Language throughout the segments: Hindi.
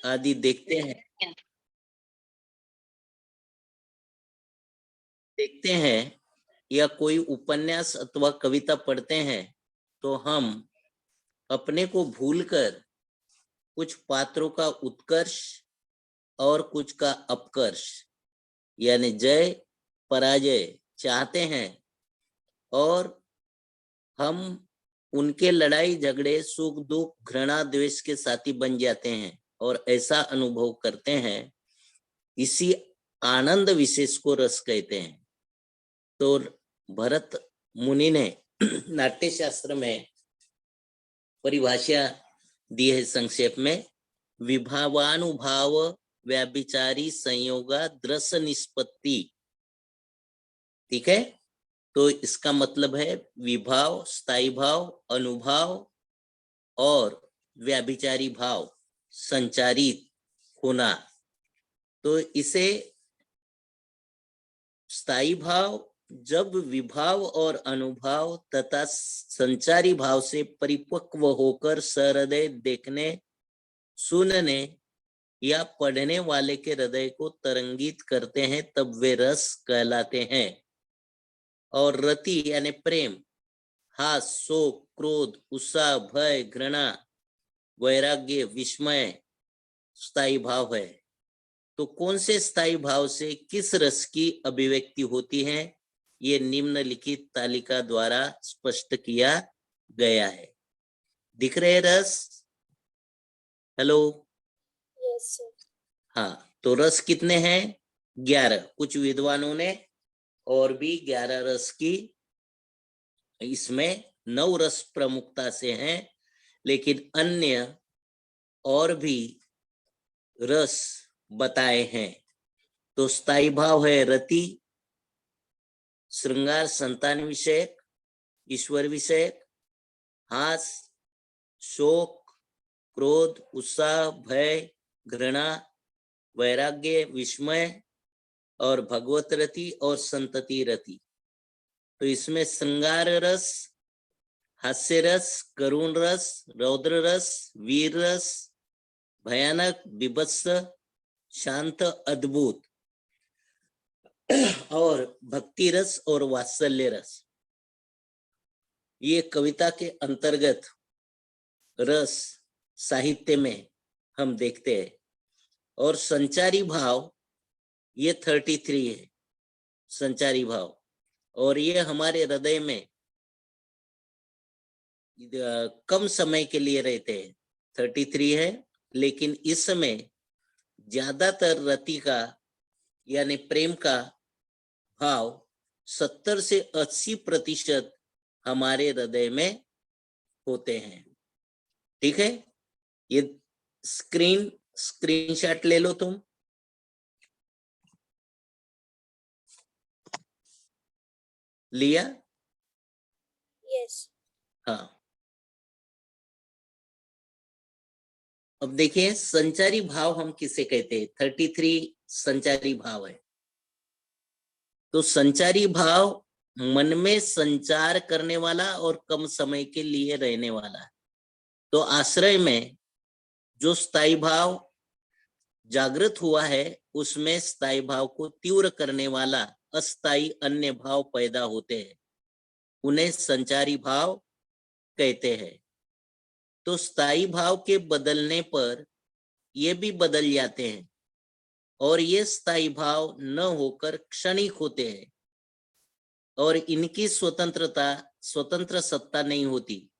आदि देखते हैं या कोई उपन्यास अथवा कविता पढ़ते हैं तो हम अपने को भूलकर कुछ पात्रों का उत्कर्ष और कुछ का अपकर्ष यानी जय पराजय चाहते हैं और हम उनके लड़ाई झगड़े सुख दुख घृणा द्वेष के साथी बन जाते हैं और ऐसा अनुभव करते हैं। इसी आनंद विशेष को रस कहते हैं। तो भरत मुनि ने नाट्य शास्त्र में परिभाषा दी है संक्षेप में, विभावानुभाव व्याभिचारी संयोगा द्रस निष्पत्ति। ठीक है, तो इसका मतलब है विभाव, स्थायी भाव, अनुभाव और व्याभिचारी भाव संचारित होना। तो इसे स्थायी भाव जब विभाव और अनुभाव तथा संचारी भाव से परिपक्व होकर सहृदय देखने सुनने या पढ़ने वाले के हृदय को तरंगित करते हैं तब वे रस कहलाते हैं। और रति यानी प्रेम, हास, शोक, क्रोध, उत्साह, भय, घृणा, वैराग्य, विस्मय स्थायी भाव है। तो कौन से स्थायी भाव से किस रस की अभिव्यक्ति होती है, ये निम्नलिखित तालिका द्वारा स्पष्ट किया गया है। दिख रहे रस? हेलो? Yes sir. हाँ, तो रस कितने हैं? 11। कुछ विद्वानों ने और भी 11 रस की, इसमें 9 रस प्रमुखता से हैं, लेकिन अन्य और भी रस बताए हैं। तो स्थायी भाव है रति, श्रृंगार संतान विषयक, ईश्वर विषयक, हास, शोक, क्रोध, उत्साह, भय, घृणा, वैराग्य, विस्मय और भगवत रति और संतति रति। तो इसमें श्रृंगार रस, हास्य रस, करुण रस, रौद्र रस, वीर रस, भयानक, विभत्स, शांत, अद्भुत और भक्ति रस और वात्सल्य रस, ये कविता के अंतर्गत रस साहित्य में हम देखते हैं। और संचारी भाव ये 33 है, संचारी भाव, और ये हमारे हृदय में कम समय के लिए रहते हैं। 33 है, लेकिन इस समय ज्यादातर रति का यानी प्रेम का भाव 70 से 80% हमारे हृदय में होते हैं। ठीक है, ये स्क्रीनशॉट ले लो तुम। लिया? यस। हाँ, अब देखिए संचारी भाव हम किसे कहते हैं। 33 संचारी भाव है। तो संचारी भाव मन में संचार करने वाला और कम समय के लिए रहने वाला। तो आश्रय में जो स्थायी भाव जागृत हुआ है उसमें स्थायी भाव को तीव्र करने वाला अस्थायी अन्य भाव पैदा होते हैं, उन्हें संचारी भाव कहते हैं। तो स्थायी भाव के बदलने पर ये भी बदल जाते हैं और ये स्थायी भाव न होकर क्षणिक होते हैं और इनकी स्वतंत्र सत्ता नहीं होती।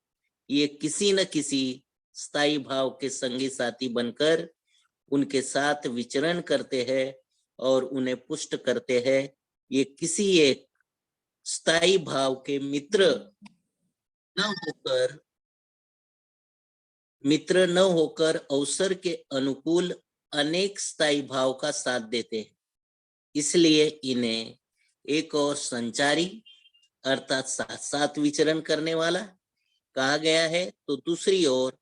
ये किसी न किसी स्थायी भाव के संगी साथी बनकर उनके साथ विचरण करते हैं और उन्हें पुष्ट करते हैं। ये किसी एक स्थायी भाव के मित्र न होकर अवसर के अनुकूल अनेक स्थायी भाव का साथ देते हैं। इसलिए इन्हें एक और संचारी अर्थात साथ साथ विचरण करने वाला कहा गया है, तो दूसरी ओर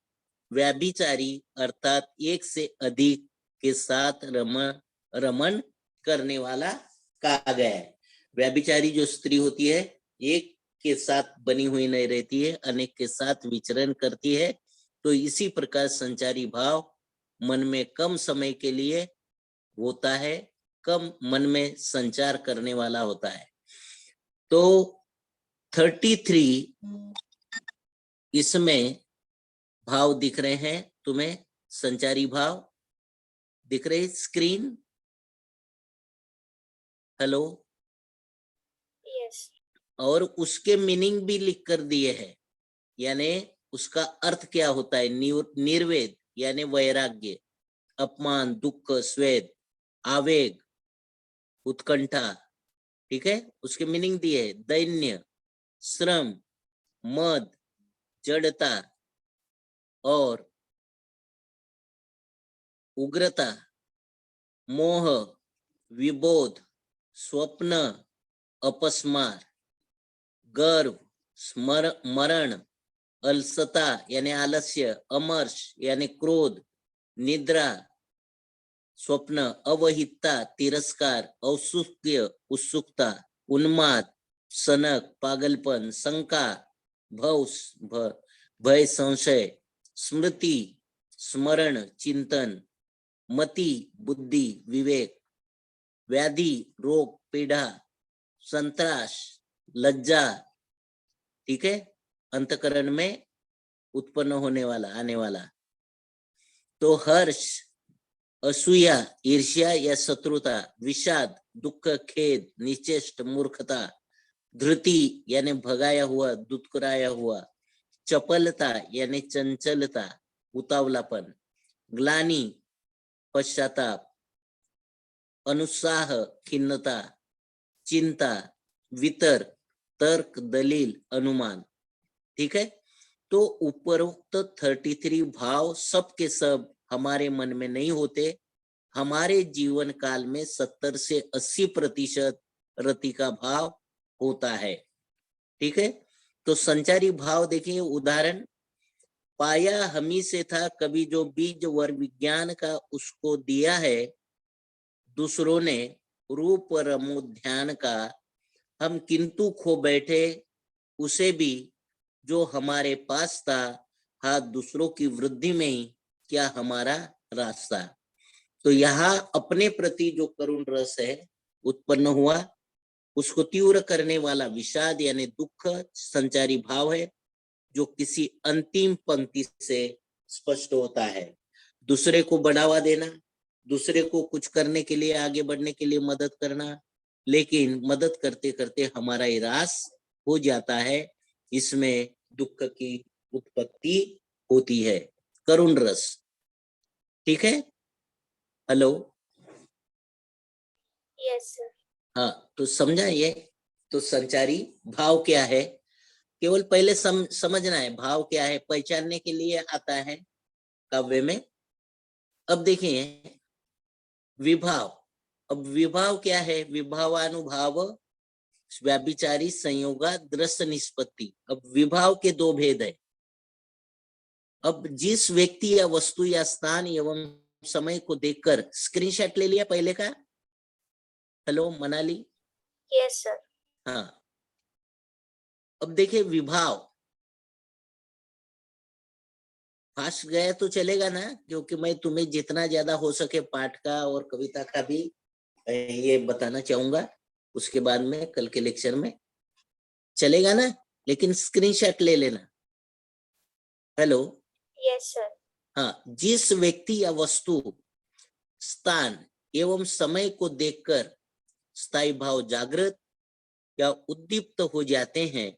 व्याभिचारी अर्थात एक से अधिक के साथ रमण करने वाला कहा गया है। व्याभिचारी जो स्त्री होती है एक के साथ बनी हुई नहीं रहती है, अनेक के साथ विचरण करती है। तो इसी प्रकार संचारी भाव मन में कम समय के लिए होता है, कम मन में संचार करने वाला होता है। तो 33 इसमें भाव दिख रहे हैं तुम्हें, संचारी भाव दिख रहे स्क्रीन? हेलो? Yes. और उसके मीनिंग भी लिख कर दिए हैं, यानी उसका अर्थ क्या होता है। निर्वेद यानी वैराग्य, अपमान, दुख, स्वेद, आवेग, उत्कंठा, ठीक है, उसके मीनिंग दिए है। दैन्य, श्रम, मद, जड़ता और उग्रता, मोह, विबोध, स्वप्न, अपस्मार, गर्व, मरण, अलसता यानी आलस्य, अमर्ष यानी क्रोध, निद्रा, स्वप्न, अवहितता, तिरस्कार, औत्सुक्य, उत्सुकता, उन्माद, सनक, पागलपन, शंका, भय, संशय, स्मृति, स्मरण, चिंतन, मति, बुद्धि, विवेक, व्याधि, रोग, पीड़ा, संत्रास, लज्जा, ठीक है, अंतकरण में उत्पन्न होने वाला, आने वाला। तो हर्ष, असूया, ईर्ष्या या शत्रुता, विषाद, दुख, खेद, निचेष्ट, मूर्खता, धृति यानी भगाया हुआ, दुत्कराया हुआ, चपलता यानी चंचलता, उतावलापन, ग्लानि, पश्चाताप, अनुत्साह, खिन्नता, चिंता, वितर, तर्क, दलील, अनुमान, ठीक है। तो उपरोक्त 33 भाव सब के सब हमारे मन में नहीं होते, हमारे जीवन काल में 70 से 80% रति का भाव होता है, ठीक है। तो संचारी भाव देखिए, उदाहरण, पाया हमी से था, कभी जो बीज वर विज्ञान का उसको दिया है, दूसरों ने रूप रमो ध्यान का, हम किंतु खो बैठे उसे भी जो हमारे पास था, हाथ दूसरों की वृद्धि में ही क्या हमारा रास्ता। तो यहाँ अपने प्रति जो करुण रस है उत्पन्न हुआ, उसको तीव्र करने वाला विषाद यानी दुख संचारी भाव है, जो किसी अंतिम पंक्ति से स्पष्ट होता है। दूसरे को बढ़ावा देना, दूसरे को कुछ करने के लिए, आगे बढ़ने के लिए मदद करना, लेकिन मदद करते करते हमारा ह्रास हो जाता है, इसमें दुख की उत्पत्ति होती है। करुण रस, ठीक है। हेलो? Yes, sir. हाँ, तो समझा ये? तो संचारी भाव क्या है, केवल पहले समझना है भाव क्या है, पहचानने के लिए आता है काव्य में। अब देखिए विभाव, अब विभाव क्या है, विभावानुभाव, व्याभिचारी, संयोगा, दृश्य निष्पत्ति। अब विभाव के दो भेद है। अब जिस व्यक्ति या वस्तु या स्थान एवं समय को देखकर, स्क्रीनशॉट ले लिया पहले का? हेलो मनाली? Yes, sir. हाँ, अब देखिए विभाव, फास्ट गया तो चलेगा ना, क्योंकि मैं तुम्हें जितना ज्यादा हो सके पाठ का और कविता का भी ये बताना चाहूंगा, उसके बाद में कल के लेक्चर में चलेगा ना, लेकिन स्क्रीनशॉट ले लेना। हेलो? Yes, sir. हाँ, जिस व्यक्ति या वस्तु, स्थान एवं समय को देखकर स्थायी भाव जागृत या उद्दीप्त हो जाते हैं,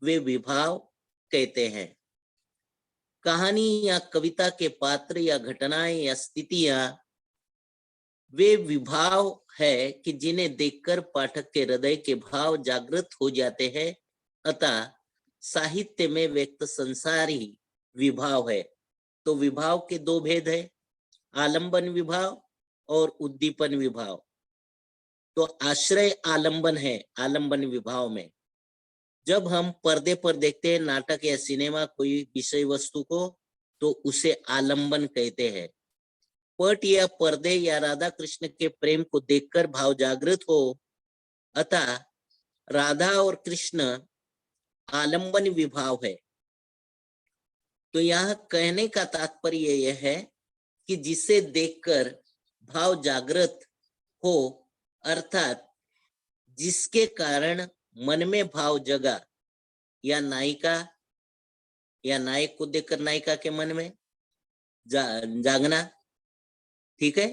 वे विभाव कहते हैं। कहानी या कविता के पात्र या घटनाएं या स्थितियां वे विभाव है कि जिन्हें देखकर पाठक के हृदय के भाव जागृत हो जाते हैं, अतः साहित्य में व्यक्त संसार ही विभाव है। तो विभाव के दो भेद है, आलंबन विभाव और उद्दीपन विभाव। तो आश्रय आलंबन है आलंबन विभाव में। जब हम पर्दे पर देखते हैं नाटक या सिनेमा कोई विषय वस्तु को, तो उसे आलंबन कहते हैं। पट या पर्दे या राधा कृष्ण के प्रेम को देखकर भाव जागृत हो, अतः राधा और कृष्ण आलंबन विभाव है। तो यहाँ कहने का तात्पर्य यह है कि जिसे देखकर भाव जागृत हो, अर्थात जिसके कारण मन में भाव जगा, या नायिका या नायक को देखकर नायिका के मन में जागना। ठीक है।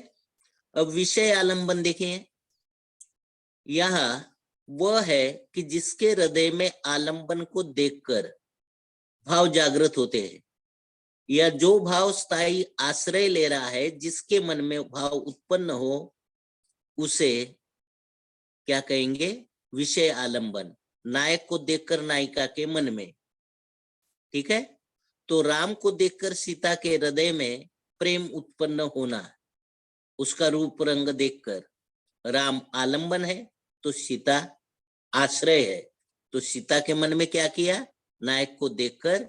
अब विषय आलंबन देखिए, यहाँ वह है कि जिसके हृदय में आलंबन को देखकर भाव जागृत होते हैं, या जो भाव स्थायी आश्रय ले रहा है, जिसके मन में भाव उत्पन्न हो, उसे क्या कहेंगे? विषय आलंबन। नायक को देखकर नायिका के मन में। ठीक है। तो राम को देखकर सीता के हृदय में प्रेम उत्पन्न होना, उसका रूप रंग देखकर। राम आलंबन है तो सीता आश्रय है, तो सीता के मन में क्या किया? नायक को देखकर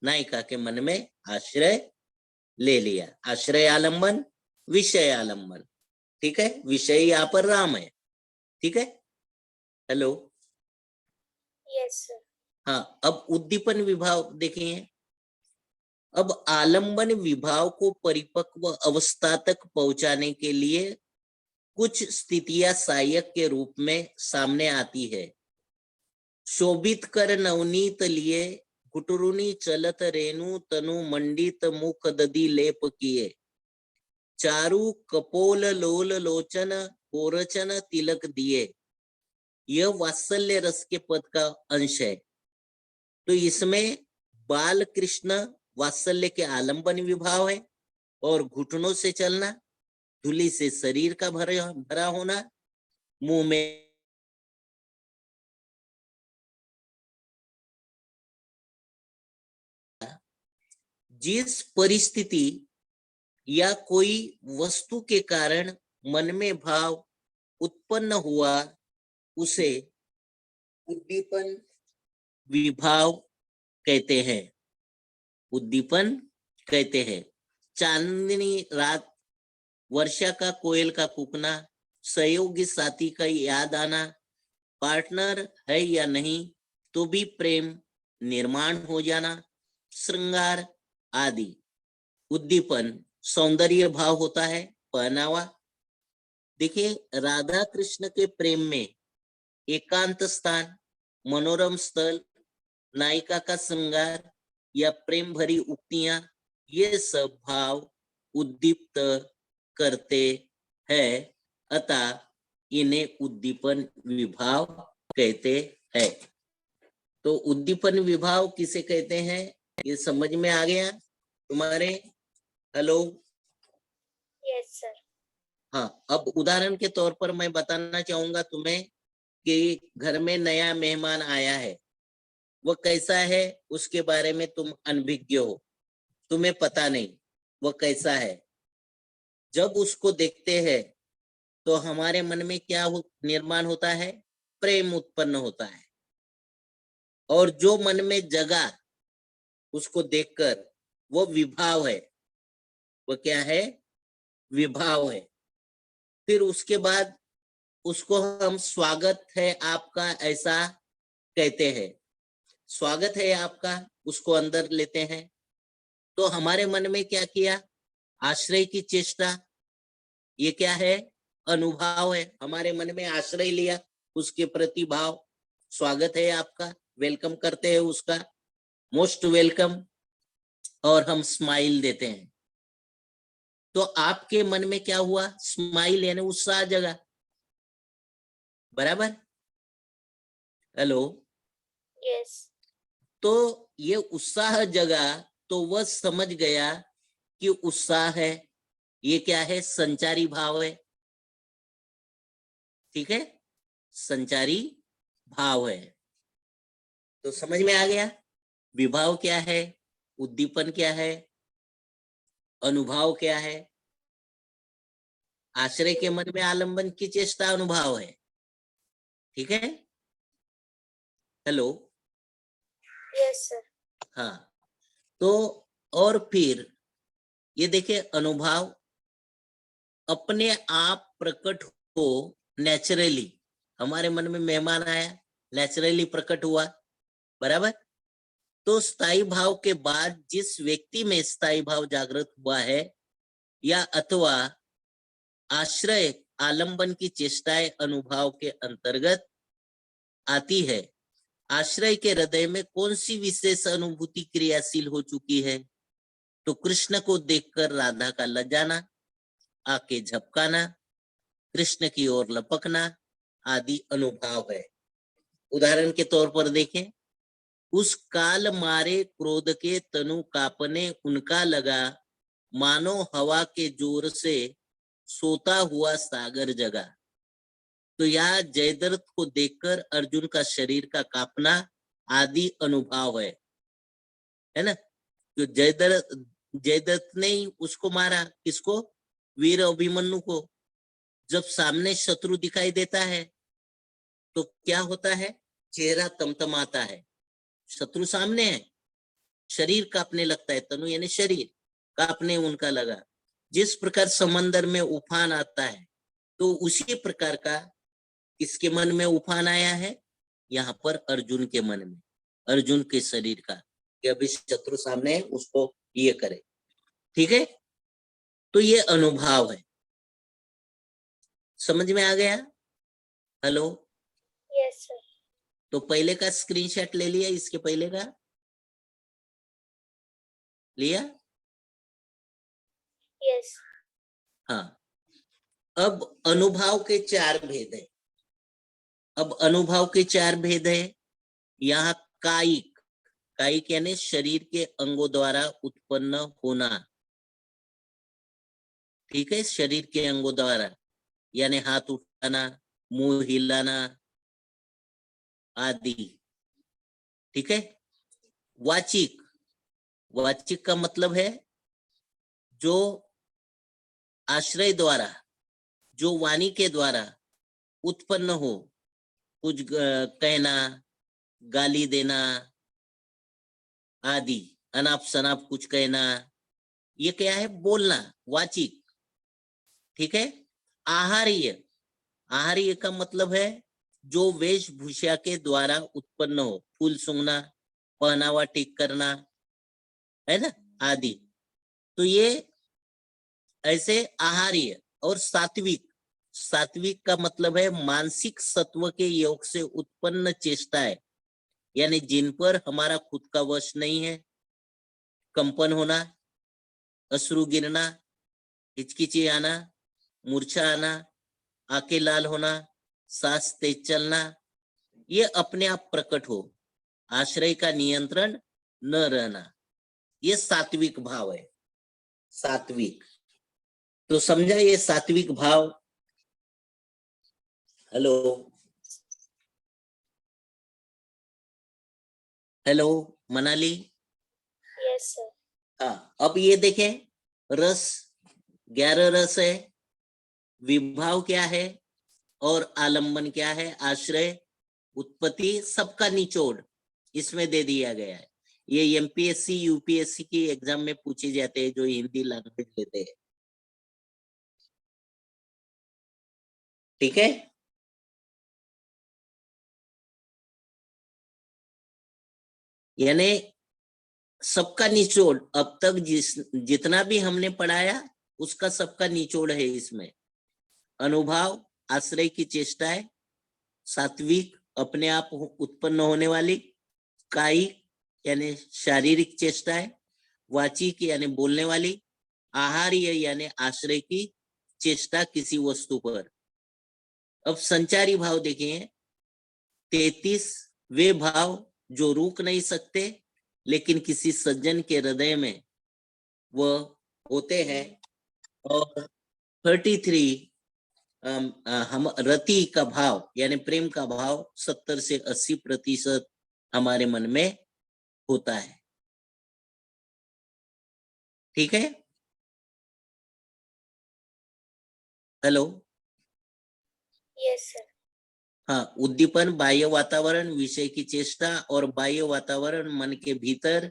नायिका के मन में आश्रय ले लिया। आश्रय आलंबन, विषय आलंबन। ठीक है। विषय यहाँ पर राम है। ठीक है। हेलो। Yes sir. हाँ, अब उद्दीपन विभाव देखिए। अब आलंबन विभाव को परिपक्व अवस्था तक पहुंचाने के लिए कुछ स्थितियां सहायक के रूप में सामने आती है। शोभित कर नवनीत लिए, गुटरुनी चलत रेणु तनु मंडित मुख ददी लेप किए, चारु कपोल लोल लोचन गोरचन तिलक दिए। यह वात्सल्य रस के पद का अंश है। तो इसमें बाल कृष्ण वात्सल्य के आलंबन विभाव है, और घुटनों से चलना, धूलि से शरीर का भरा होना, मुंह में जिस परिस्थिति या कोई वस्तु के कारण मन में भाव उत्पन्न हुआ, उसे उद्दीपन विभाव कहते हैं। उद्दीपन कहते हैं। चांदनी रात, वर्षा का कोयल का कूकना, सहयोगी साथी का याद आना, पार्टनर है या नहीं तो भी प्रेम निर्माण हो जाना, श्रृंगार आदि। उद्दीपन सौंदर्य भाव होता है, पहनावा। देखिए, राधा कृष्ण के प्रेम में एकांत स्थान, मनोरम स्थल, नायिका का श्रृंगार या प्रेम भरी उक्तियां, ये सब भाव उद्दीप्त करते हैं, अतः इन्हें उद्दीपन विभाव कहते हैं। तो उद्दीपन विभाव किसे कहते हैं, ये समझ में आ गया तुम्हारे? हेलो। Yes sir. हाँ, अब उदाहरण के तौर पर मैं बताना चाहूंगा तुम्हें कि घर में नया मेहमान आया है, वो कैसा है उसके बारे में तुम अनभिज्ञ हो, तुम्हें पता नहीं वो कैसा है। जब उसको देखते हैं तो हमारे मन में क्या निर्माण होता है? प्रेम उत्पन्न होता है। और जो मन में जगा उसको देखकर, वो विभाव है। वो क्या है? विभाव है। फिर उसके बाद उसको हम स्वागत है आपका ऐसा कहते हैं। स्वागत है आपका, उसको अंदर लेते हैं। तो हमारे मन में क्या किया? आश्रय की चेष्टा। ये क्या है? अनुभाव है। हमारे मन में आश्रय लिया, उसके प्रति भाव। स्वागत है आपका, वेलकम करते हैं उसका, मोस्ट वेलकम, और हम स्माइल देते हैं। तो आपके मन में क्या हुआ? स्माइल यानी उत्साह जगा। बराबर? हेलो। यस। तो ये उत्साह जगा, तो वह समझ गया कि उत्साह है। ये क्या है? संचारी भाव है। ठीक है, संचारी भाव है। तो समझ में आ गया विभाव क्या है, उद्दीपन क्या है, अनुभाव क्या है। आश्रय के मन में आलंबन की चेष्टा अनुभाव है। ठीक है। हेलो। Yes sir. हाँ, तो और फिर ये देखिए, अनुभाव अपने आप प्रकट हो नेचुरली। हमारे मन में मेहमान आया, नेचुरली प्रकट हुआ। बराबर? तो स्थायी भाव के बाद जिस व्यक्ति में स्थायी भाव जागृत हुआ है, या अथवा आश्रय आलंबन की चेष्टाएं अनुभाव के अंतर्गत आती है। आश्रय के हृदय में कौन सी विशेष अनुभूति क्रियाशील हो चुकी है? तो कृष्ण को देखकर राधा का लजाना, आके झपकाना, कृष्ण की ओर लपकना आदि अनुभाव है। उदाहरण के तौर पर देखें, उस काल मारे क्रोध के तनु कापने उनका लगा, मानो हवा के जोर से सोता हुआ सागर जगा। तो यहाँ जयद्रथ को देखकर अर्जुन का शरीर का कांपना आदि अनुभाव है ना। जो जयद्रथ ने ही उसको मारा, किसको? वीर अभिमन्यु को। जब सामने शत्रु दिखाई देता है तो क्या होता है? चेहरा तमतमाता है। शत्रु सामने है, शरीर कांपने लगता है, तनु यानी शरीर कांपने उनका लगा। जिस प्रकार समंदर में उफान आता है, तो उसी प्रकार का किसके मन में उफान आया है? यहाँ पर अर्जुन के मन में, अर्जुन के शरीर का, कि अभी शत्रु सामने है, उसको ये करे। ठीक है, तो ये अनुभव है। समझ में आ गया? हेलो? Yes, sir. तो पहले का स्क्रीनशॉट ले लिया, इसके पहले का लिया? Yes. हाँ। अब अनुभव के चार भेद है। अब अनुभव के चार भेद है। यहाँ कायिक, कायिक यानी शरीर के अंगों द्वारा उत्पन्न होना। ठीक है, शरीर के अंगों द्वारा, यानी हाथ उठाना, मुंह हिलाना आदि। ठीक है। वाचिक, वाचिक का मतलब है जो आश्रय द्वारा, जो वाणी के द्वारा उत्पन्न हो, कुछ कहना, गाली देना आदि, अनाप शनाप कुछ कहना, ये क्या है? बोलना, वाचिक। ठीक है। आहार्य, आहार्य का मतलब है जो वेशभूषा के द्वारा उत्पन्न हो, फूल सूंघना, पहनावा ठीक करना, है ना, आदि। तो ये ऐसे आहार्य। और सात्विक, सात्विक का मतलब है मानसिक सत्व के योग से उत्पन्न चेष्टाएं, यानी जिन पर हमारा खुद का वश नहीं है। कंपन होना, अश्रु गिरना, हिचकिची आना, मूर्छा आना, आंखें लाल होना, सांस तेज चलना, ये अपने आप प्रकट हो, आश्रय का नियंत्रण न रहना, ये सात्विक भाव है। सात्विक, तो समझा ये सात्विक भाव? Hello? Hello Manali? Yes, sir. हाँ, अब ये देखें, रस, 11 रस है। विभाव क्या है और आलंबन क्या है? आश्रय, उत्पत्ति, सबका निचोड़ इसमें दे दिया गया है। ये एमपीएससी यूपीएससी की एग्जाम में पूछे जाते हैं, जो हिंदी लैंग्वेज लेते हैं। ठीक है। यानी सबका निचोड़, अब तक जितना भी हमने पढ़ाया उसका सबका निचोड़ है इसमें। अनुभाव, आश्रय की चेष्टाएं, सात्विक, अपने आप उत्पन्न होने वाली, कायिक यानी शारीरिक चेष्टाएं, वाचिक यानी बोलने वाली, आहार्य यानी आश्रय की चेष्टा किसी वस्तु पर। अब संचारी भाव देखें, 33 वे भाव जो रुक नहीं सकते, लेकिन किसी सज्जन के हृदय में वह होते हैं। और 33 हम रति का भाव यानी प्रेम का भाव 70 से 80% हमारे मन में होता है। ठीक है। हेलो? Yes, sir. हाँ, उद्दीपन बाह्य वातावरण, विषय की चेष्टा, और बाह्य वातावरण मन के भीतर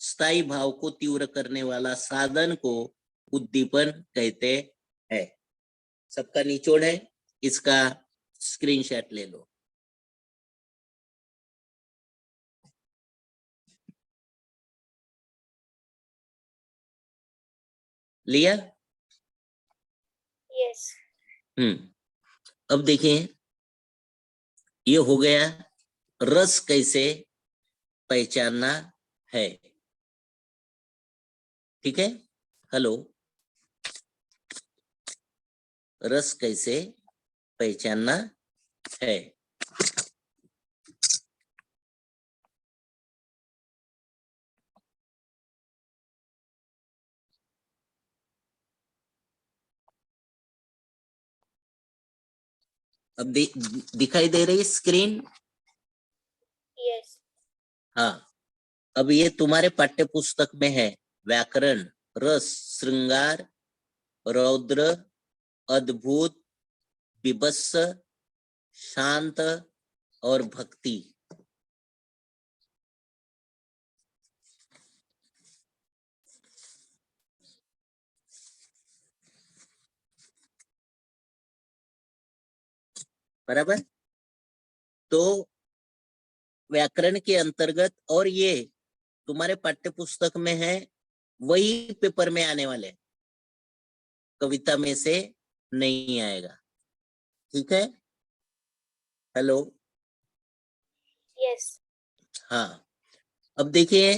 स्थायी भाव को तीव्र करने वाला साधन को उद्दीपन कहते हैं। सबका निचोड़ है, इसका स्क्रीनशॉट ले लो। लिया? Yes. अब देखिए, ये हो गया रस कैसे पहचानना है। ठीक है, हेलो, रस कैसे पहचानना है। अब दिखाई दे रही स्क्रीन? Yes. हाँ, अब ये तुम्हारे पाठ्य पुस्तक में है। व्याकरण, रस, श्रृंगार, रौद्र, अद्भुत, विभत्स, शांत और भक्ति। बराबर? तो व्याकरण के अंतर्गत, और ये तुम्हारे पाठ्य पुस्तक में है, वही पेपर में आने वाले, कविता में से नहीं आएगा। ठीक है, हेलो, Yes. हाँ। अब देखिए,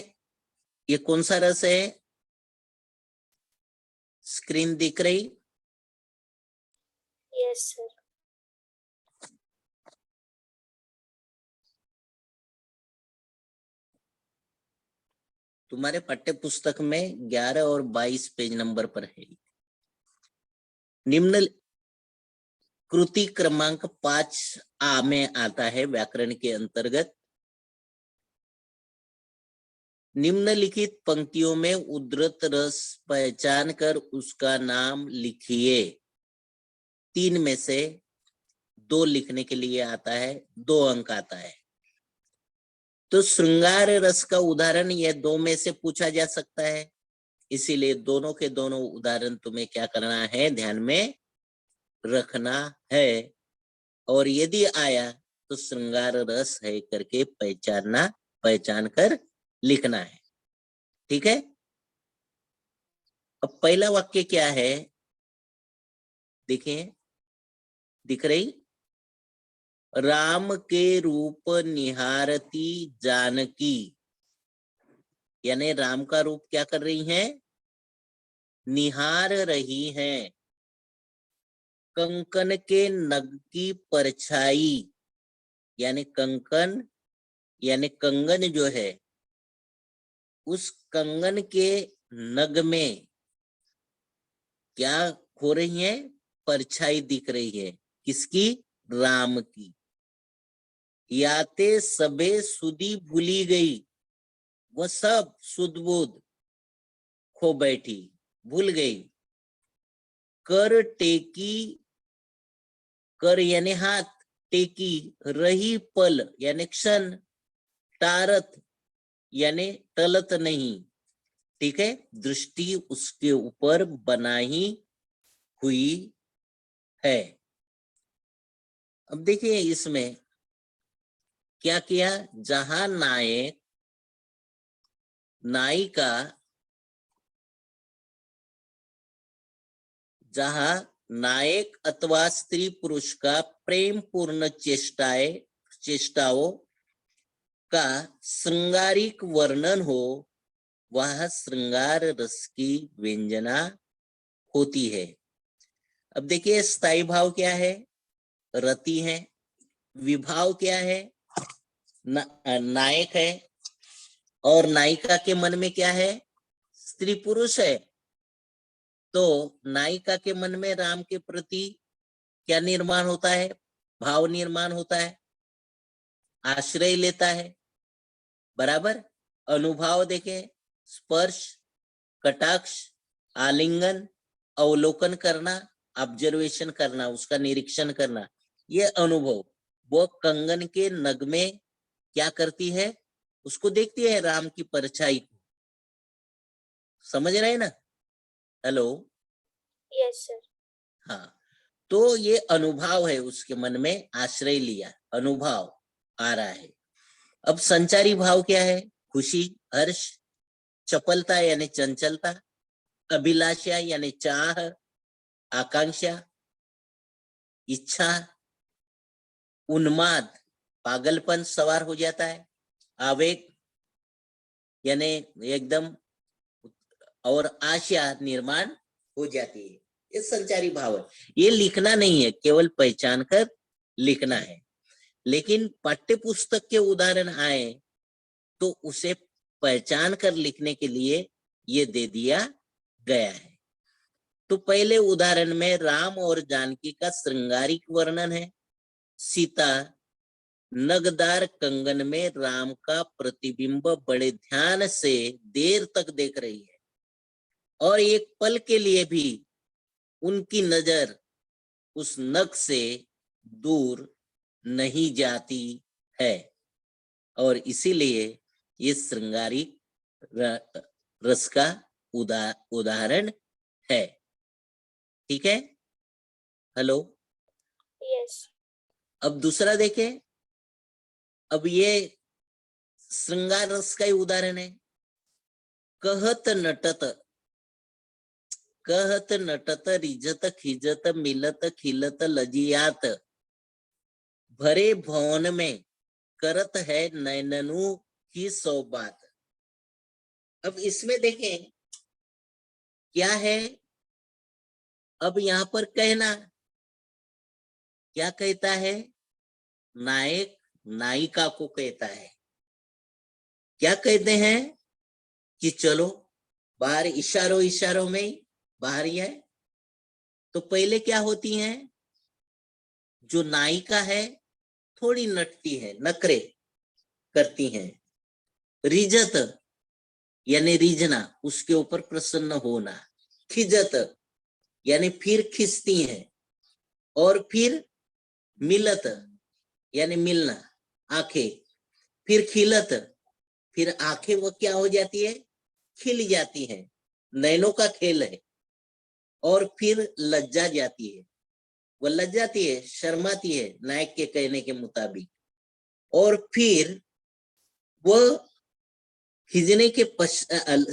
ये कौन सा रस है? स्क्रीन दिख रही? Yes, sir. तुम्हारे पाठ्य पुस्तक में 11 और 22 पेज नंबर पर है। निम्न कृति क्रमांक 5A में आता है व्याकरण के अंतर्गत, निम्नलिखित पंक्तियों में उद्धृत रस पहचान कर उसका नाम लिखिए। 3 में से 2 लिखने के लिए आता है, 2 अंक आता है। तो श्रृंगार रस का उदाहरण यह 2 में से पूछा जा सकता है, इसीलिए दोनों के दोनों उदाहरण तुम्हें क्या करना है, ध्यान में रखना है। और यदि आया तो श्रृंगार रस है करके पहचान कर लिखना है। ठीक है, अब पहला वाक्य क्या है, देखिए, दिख रही? राम के रूप निहारती जानकी, यानी राम का रूप क्या कर रही हैं? निहार रही हैं। कंकन के नग की परछाई, यानी कंकन यानी कंगन जो है, उस कंगन के नग में क्या हो रही है? परछाई दिख रही है। किसकी? राम की। याते सबे सुधी भूली गई, वह सब सुध बुध खो बैठी, भूल गई। कर टेकी, कर यानी हाथ, टेकी रही पल यानी क्षण, टारत यानी टलत नहीं। ठीक है, दृष्टि उसके ऊपर बनाई हुई है। अब देखिए, इसमें क्या किया, जहां नायिका, जहां नायक अथवा स्त्री पुरुष का प्रेम पूर्ण चेष्टाओं का श्रृंगारिक वर्णन हो, वह श्रृंगार रस की व्यंजना होती है। अब देखिए, स्थायी भाव क्या है? रति है। विभाव क्या है? नायक है। और नायिका के मन में क्या है? स्त्री पुरुष है। तो नायिका के मन में राम के प्रति क्या निर्माण होता है? भाव निर्माण होता है, आश्रय लेता है। बराबर? अनुभाव देखें, स्पर्श, कटाक्ष, आलिंगन, अवलोकन करना, ऑब्जर्वेशन करना, उसका निरीक्षण करना, ये अनुभव। वो कंगन के नग में क्या करती है? उसको देखती है, राम की परछाई को। समझ रहे हैं ना? Hello, Yes, sir. हाँ। तो ये अनुभव है, उसके मन में आश्रय लिया, अनुभव आ रहा है। अब संचारी भाव क्या है? खुशी, हर्ष, चपलता यानी चंचलता, अभिलाषा यानी चाह, आकांक्षा, इच्छा, उन्माद, पागलपन सवार हो जाता है, आवेग यानी एकदम, और आशा निर्माण हो जाती है। ये संचारी भाव है। ये लिखना नहीं है, केवल पहचान कर लिखना है। लेकिन पाठ्य पुस्तक के उदाहरण आए तो उसे पहचान कर लिखने के लिए ये दे दिया गया है। तो पहले उदाहरण में राम और जानकी का श्रृंगारिक वर्णन है। सीता नगदार कंगन में राम का प्रतिबिंब बड़े ध्यान से देर तक देख रही है और एक पल के लिए भी उनकी नजर उस नग से दूर नहीं जाती है, और इसीलिए ये श्रृंगारिक रस का उदाहरण है। ठीक है, हेलो। Yes. अब दूसरा देखें। अब ये श्रृंगार रस का ही उदाहरण है। कहत नटत रिझत खिजत मिलत खिलत लजियात, भरे भवन में करत है नैननु की सौबात। अब इसमें देखें क्या है। अब यहां पर कहना क्या कहता है, नायक नायिका को कहता है। क्या कहते हैं कि चलो बाहर, इशारों में ही बाहर ही है। तो पहले क्या होती हैं, जो नायिका है थोड़ी नटती है, नखरे करती हैं। रिजत यानी रिझना, उसके ऊपर प्रसन्न होना। खिजत यानी फिर खिंचती हैं। और फिर मिलत यानी मिलना, आंखें। फिर खिलत, फिर आंखें वो क्या हो जाती है, खिल जाती हैं। नैनों का खेल है। और फिर लज्जा जाती है, वो लज्जाती है, शर्माती है नायक के कहने के मुताबिक। और फिर वो खिजने के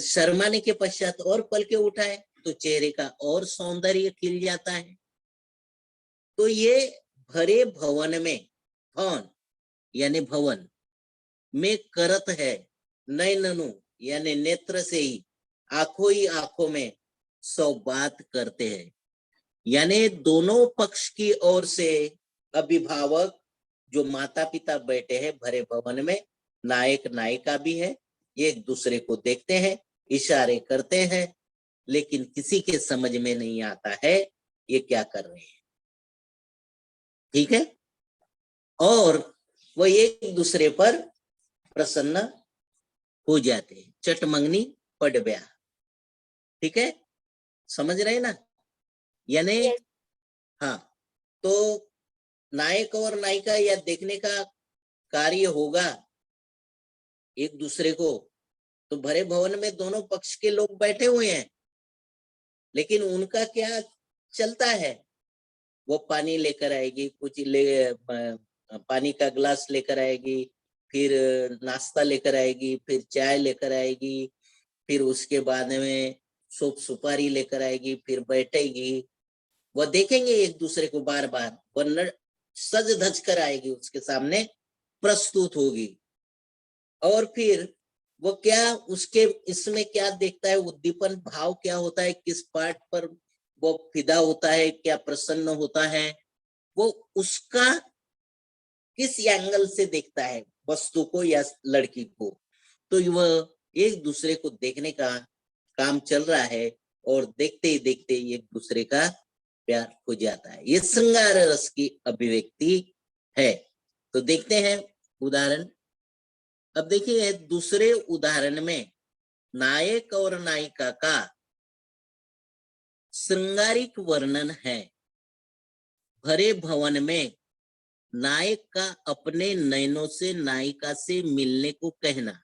शर्माने के पश्चात और पलके उठाए तो चेहरे का और सौंदर्य खिल जाता है। तो ये भरे भवन में, भवन यानी भवन में करत है नैननु यानी नेत्र से ही आंखों में सौ बात करते हैं। यानी दोनों पक्ष की ओर से अभिभावक, जो माता पिता बैठे हैं भरे भवन में, नायक नायिका भी है, एक दूसरे को देखते हैं, इशारे करते हैं, लेकिन किसी के समझ में नहीं आता है ये क्या कर रहे हैं। ठीक है, और वो एक दूसरे पर प्रसन्न हो जाते हैं। चटमंगनी पड़ गया। ठीक है, समझ रहे ना। यानी Yes. हाँ, तो नायक और नायिका या देखने का कार्य होगा एक दूसरे को। तो भरे भवन में दोनों पक्ष के लोग बैठे हुए हैं, लेकिन उनका क्या चलता है, वो पानी लेकर आएगी, पानी का ग्लास लेकर आएगी, फिर नाश्ता लेकर आएगी, फिर चाय लेकर आएगी, फिर उसके बाद में सूप सुपारी लेकर आएगी, फिर बैठेगी। वह देखेंगे एक दूसरे को बार बार, वह सज धज कर आएगी, उसके सामने प्रस्तुत होगी। और फिर वो क्या, उसके इसमें क्या देखता है, उद्दीपन भाव क्या होता है, किस पार्ट पर वो फिदा होता है, क्या प्रसन्न होता है, वो उसका किस एंगल से देखता है वस्तु को या लड़की को। तो वह एक दूसरे को देखने का काम चल रहा है, और देखते ही देखते एक दूसरे का प्यार हो जाता है। ये श्रृंगार रस की अभिव्यक्ति है। तो देखते हैं उदाहरण। अब देखिए दूसरे उदाहरण में नायक और नायिका का श्रृंगारिक वर्णन है। भरे भवन में नायक का अपने नयनों से नायिका से मिलने को कहना।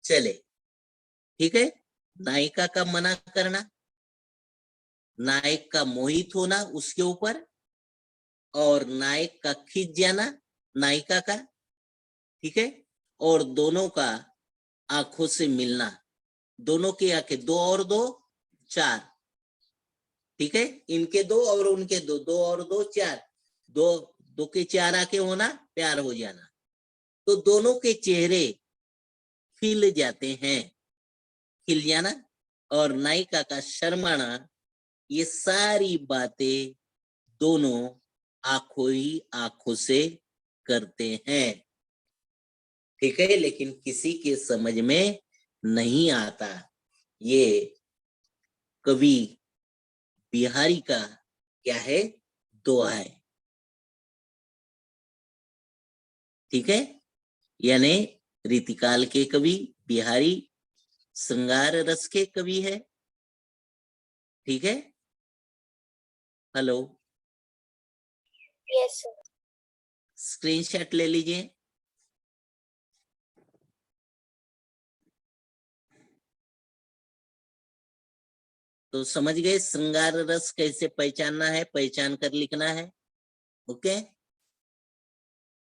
चले, ठीक है, नायिका का मना करना, नायक का मोहित होना उसके ऊपर, और नायक का खींच जाना नायिका का। ठीक है, और दोनों का आंखों से मिलना, दोनों की आंखें, 2 और 2 4, ठीक है, इनके दो और उनके दो, दो और दो चार, दो दो के चार आके होना, प्यार हो जाना, तो दोनों के चेहरे खिल जाते हैं, खिल जाना और नायिका का शर्माना, ये सारी बातें दोनों आंखों ही आंखों से करते हैं। ठीक है, लेकिन किसी के समझ में नहीं आता। ये कवि बिहारी का क्या है, दोहा है। ठीक है, यानी रीतिकाल के कवि बिहारी श्रृंगार रस के कवि है। ठीक है, हेलो, Yes, sir. स्क्रीनशॉट ले लीजिए। तो समझ गए श्रृंगार रस कैसे पहचानना है, पहचान कर लिखना है। ओके,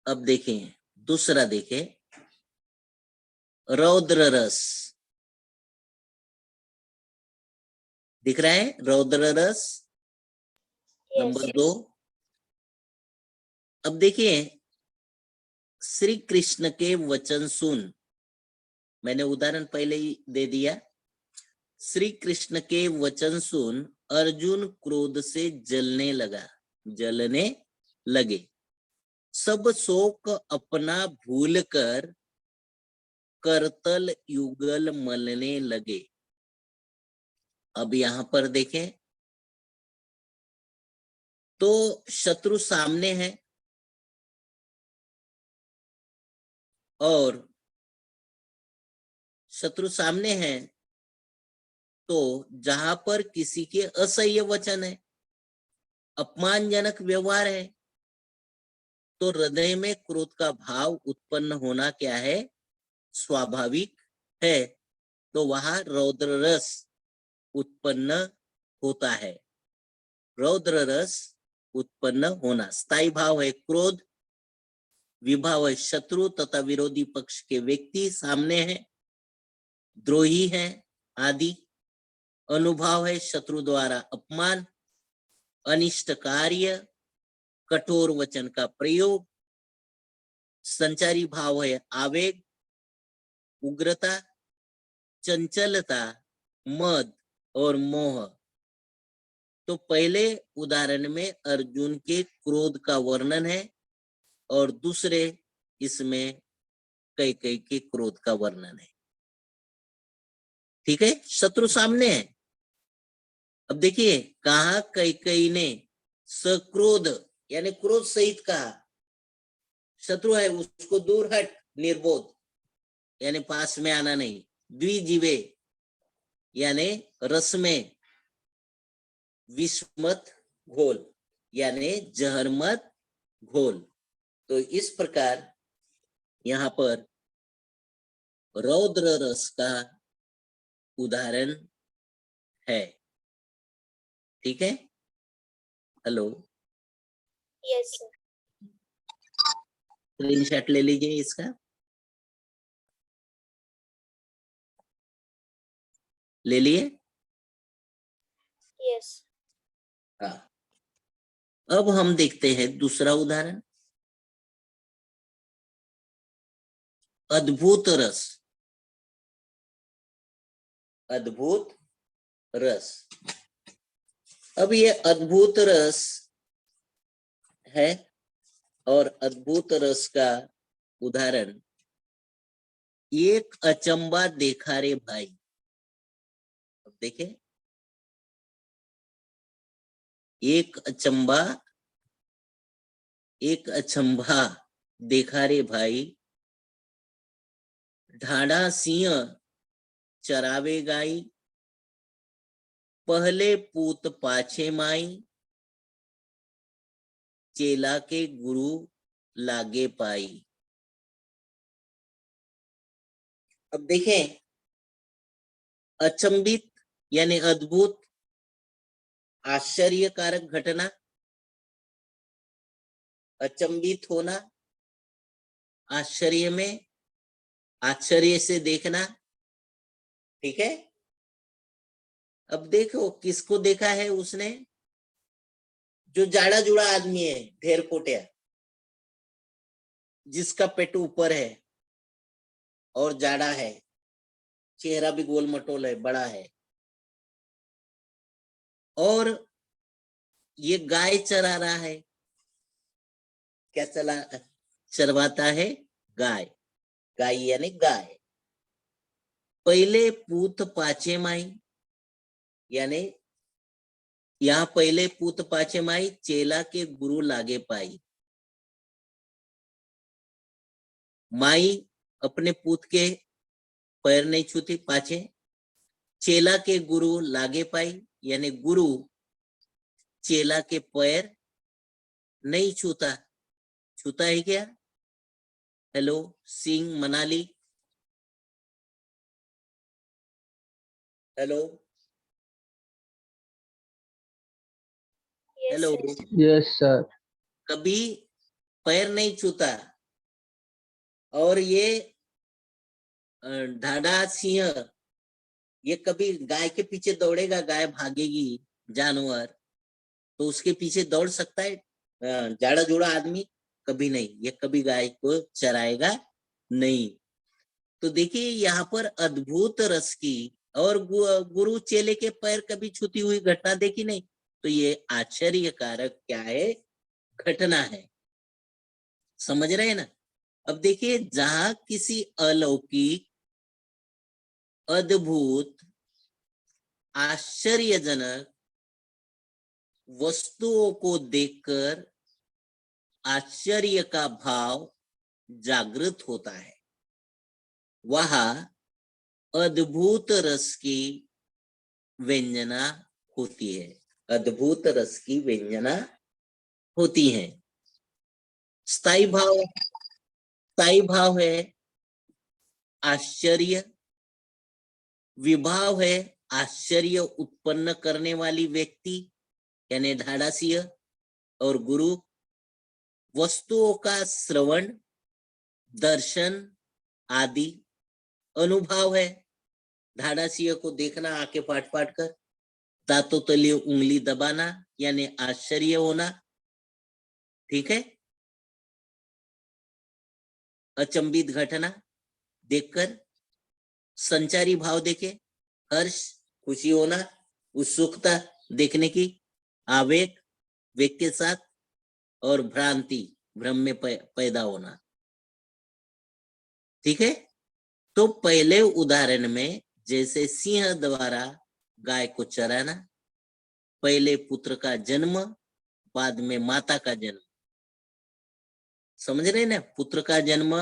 अब देखें दूसरा, देखें रौद्र रस, दिख रहा है रौद्र रस Yes. नंबर 2। अब देखिए श्री कृष्ण के वचन सुन, मैंने उदाहरण पहले ही दे दिया। श्री कृष्ण के वचन सुन अर्जुन क्रोध से जलने लगे, सब शोक अपना भूल कर करतल युगल मलने लगे। अब यहां पर देखें तो शत्रु सामने है और शत्रु सामने है, तो जहां पर किसी के असह्य वचन है, अपमानजनक व्यवहार है, तो हृदय में क्रोध का भाव उत्पन्न होना क्या है, स्वाभाविक है। तो वहां रौद्र रस उत्पन्न होता है। रौद्र रस उत्पन्न होना स्थायी भाव है क्रोध, विभाव है शत्रु तथा विरोधी पक्ष के व्यक्ति सामने है, द्रोही है आदि। अनुभाव है शत्रु द्वारा अपमान, अनिष्ट कार्य, कठोर वचन का प्रयोग। संचारी भाव है आवेग, उग्रता, चंचलता, मद और मोह। तो पहले उदाहरण में अर्जुन के क्रोध का वर्णन है और दूसरे इसमें कैकेयी के क्रोध का वर्णन है। ठीक है, शत्रु सामने है। अब देखिए कहा कैकेयी ने सक्रोध यानी क्रोध सहित कहा, शत्रु है उसको दूर हट, निर्बोध यानी पास में आना नहीं, द्विजीवे यानी रस में विष मत घोल यानी जहर मत घोल। तो इस प्रकार यहाँ पर रौद्र रस का उदाहरण है। ठीक है, हेलो, Yes, sir. स्क्रीनशॉट ले लीजिए इसका, ले लिए। Yes. हाँ, अब हम देखते हैं दूसरा उदाहरण, अद्भुत रस। अद्भुत रस, अब ये अद्भुत रस है और अद्भुत रस का उदाहरण, एक अचंबा देखा रे भाई। अब देखें एक अचंबा देखा रे भाई, ढाढ़ा सिंह चरावे गाई, पहले पूत पाछे माई, चेला के गुरु लागे पाई। अब देखें अचंबित यानी अद्भुत, आश्चर्यकारक घटना, अचंबित होना, आश्चर्य में आश्चर्य से देखना। ठीक है, अब देखो किसको देखा है उसने, जो जाड़ा जुड़ा आदमी है, ढेर कोटिया, जिसका पेट ऊपर है और जाड़ा है, चेहरा भी गोल मटोल है, बड़ा है, और ये गाय चरा रहा है। क्या चरवाता है? गाय। गाय यानी गाय। पहले पूत पाचे माई, यानी यहाँ पहले पूत पाचे माई, चेला के गुरु लागे पाई। माई अपने पूत के पैर नहीं छूती, पाचे। चेला के गुरु लागे पाई, यानी गुरु चेला के पैर नहीं छूता। छूता है क्या? Hello Singh Manali, hello Yes, hello, sir. Yes, sir. कभी पैर नहीं छूता। और ये ढाढ़ा सिंह, ये कभी गाय के पीछे दौड़ेगा? गाय भागेगी जानवर, तो उसके पीछे दौड़ सकता है जाड़ा जुड़ा आदमी? कभी नहीं। ये कभी गाय को चराएगा नहीं। तो देखिए यहाँ पर अद्भुत रस की और गुरु चेले के पैर कभी छूती हुई घटना देखी नहीं। तो ये आश्चर्यकारक क्या है? घटना है। समझ रहे हैं ना? अब देखिए, जहां किसी अलौकिक, अद्भुत, आश्चर्यजनक वस्तुओं को देखकर आश्चर्य का भाव जागृत होता है, वहां अद्भुत रस की व्यंजना होती है। अद्भुत रस की व्यंजना होती है। स्थायी भाव है आश्चर्य, विभाव है आश्चर्य उत्पन्न करने वाली व्यक्ति, यानी ढाढ़ासिय, और गुरु वस्तुओं का श्रवण, दर्शन आदि अनुभव है। ढाढ़ासिय को देखना, आंखें फाट फाट कर, दांतों तले उंगली दबाना, यानी आश्चर्य होना। ठीक है? अचंबित घटना देखकर। संचारी भाव देखे, हर्ष, खुशी होना, उत्सुकता देखने की, आवेग, वेग के साथ, और भ्रांति, भ्रम में पैदा होना। ठीक है? तो पहले उदाहरण में जैसे सिंह द्वारा गाय को चराना, पहले पुत्र का जन्म, बाद में माता का जन्म। समझ रहे ना? पुत्र का जन्म,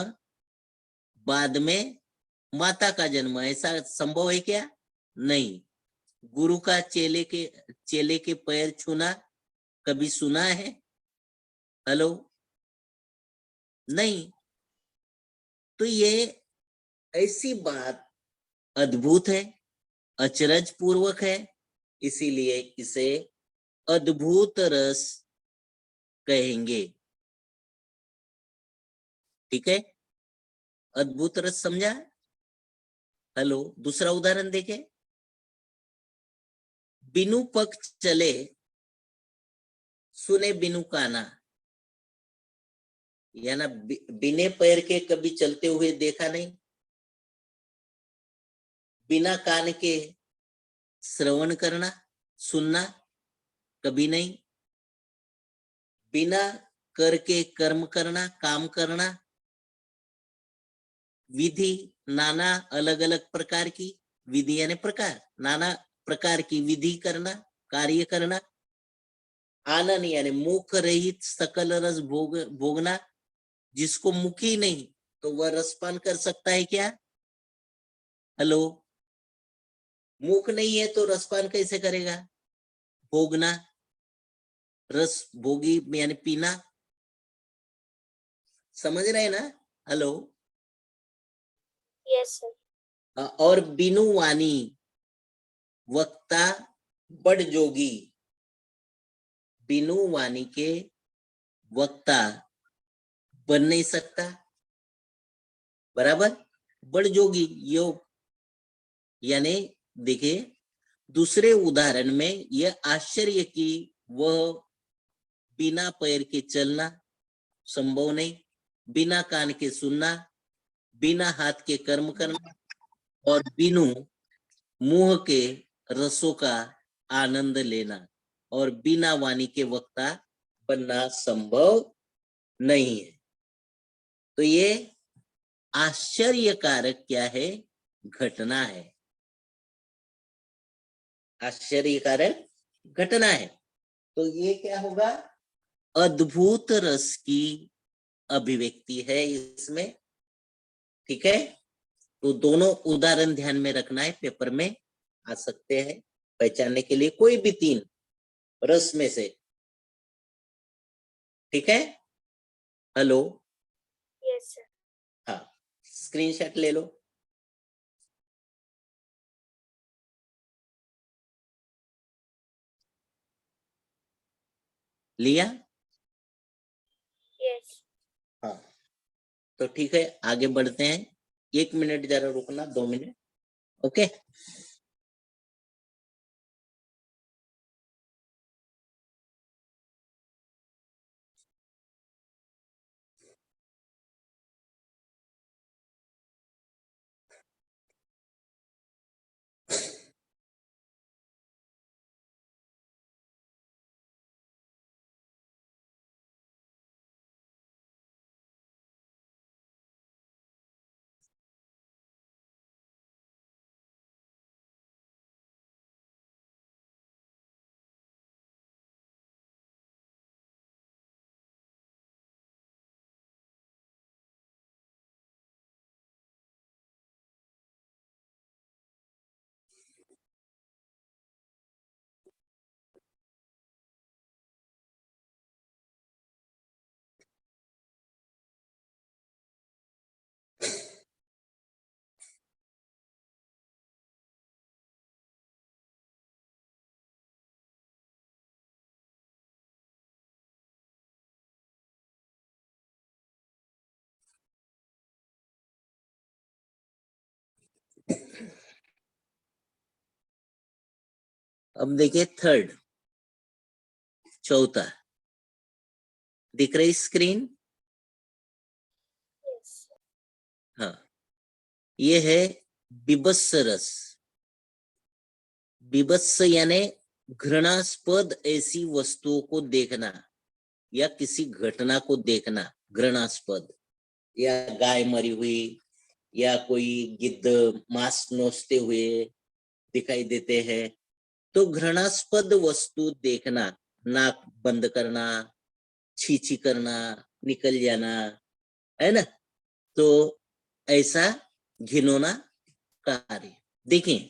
बाद में माता का जन्म। ऐसा संभव है क्या? नहीं। गुरु का चेले के पैर छूना कभी सुना है? हेलो, नहीं। तो ये ऐसी बात अद्भुत है, अचरज पूर्वक है, इसीलिए इसे अद्भुत रस कहेंगे। ठीक है? अद्भुत रस समझा? हेलो, दूसरा उदाहरण देखें। बिनु पक्ष चले, सुने बिनु काना, यानी बिने पैर के कभी चलते हुए देखा नहीं, बिना कान के श्रवण करना, सुनना कभी नहीं, बिना करके कर्म करना, काम करना, विधि नाना अलग अलग प्रकार की, विधि यानी प्रकार, नाना प्रकार की विधि करना, कार्य करना, आनंद यानी मुख रहित सकल रस भोगना। जिसको मुख ही नहीं, तो वह रसपान कर सकता है क्या? हेलो, मुख नहीं है तो रसपान कैसे करेगा? भोगना, रस भोगी यानी पीना। समझ रहे हैं ना? Hello, Yes, sir. और बिनु वाणी वक्ता बड़ जोगी, बिनु वाणी के वक्ता बन नहीं सकता, बराबर। बड़ जोगी योग, यानी देखिए, दूसरे उदाहरण में यह आश्चर्य कि वह बिना पैर के चलना संभव नहीं, बिना कान के सुनना, बिना हाथ के कर्म करना और बिनु मुंह के रसों का आनंद लेना और बिना वाणी के वक्ता बनना संभव नहीं है। तो ये आश्चर्यकारक क्या है? घटना है, आश्चर्यकारक घटना है। तो ये क्या होगा? अद्भुत रस की अभिव्यक्ति है इसमें। ठीक है, तो दोनों उदाहरण ध्यान में रखना है, पेपर में आ सकते हैं पहचानने के लिए, कोई भी 3 रस में से। ठीक है, हेलो, Yes, sir. हाँ, स्क्रीनशॉट ले लो। लिया? Yes. हाँ, तो ठीक है, आगे बढ़ते हैं। 1 मिनट जरा रुकना, 2 मिनट। ओके, अब देखिए थर्ड, चौथा, दिख रही स्क्रीन? Yes. हाँ, ये है बीभत्स रस। बीभत्स यानी घृणास्पद ऐसी वस्तुओं को देखना या किसी घटना को देखना घृणास्पद, या गाय मरी हुई या कोई गिद्ध मांस नोचते हुए दिखाई देते हैं, तो घृणास्पद वस्तु देखना, नाक बंद करना, छीछी करना, निकल जाना, है ना? तो ऐसा घिनौना कार्य। देखें,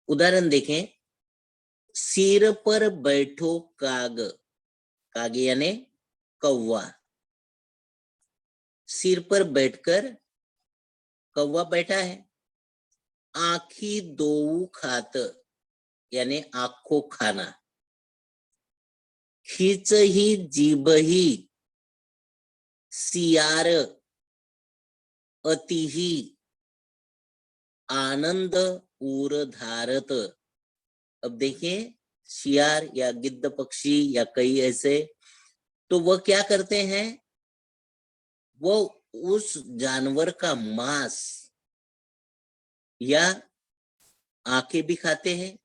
उदाहरण देखें, सिर पर बैठो काग, काग यानी कौवा, सिर पर बैठकर कौवा बैठा है। आखी दोऊ खात यानी आँख को खाना। खींच ही जीभ ही सियार अति ही आनंद उर धारत। अब देखिए, शियार या गिद्ध पक्षी या कई ऐसे, तो वह क्या करते हैं? वो उस जानवर का मांस या आंखें भी खाते हैं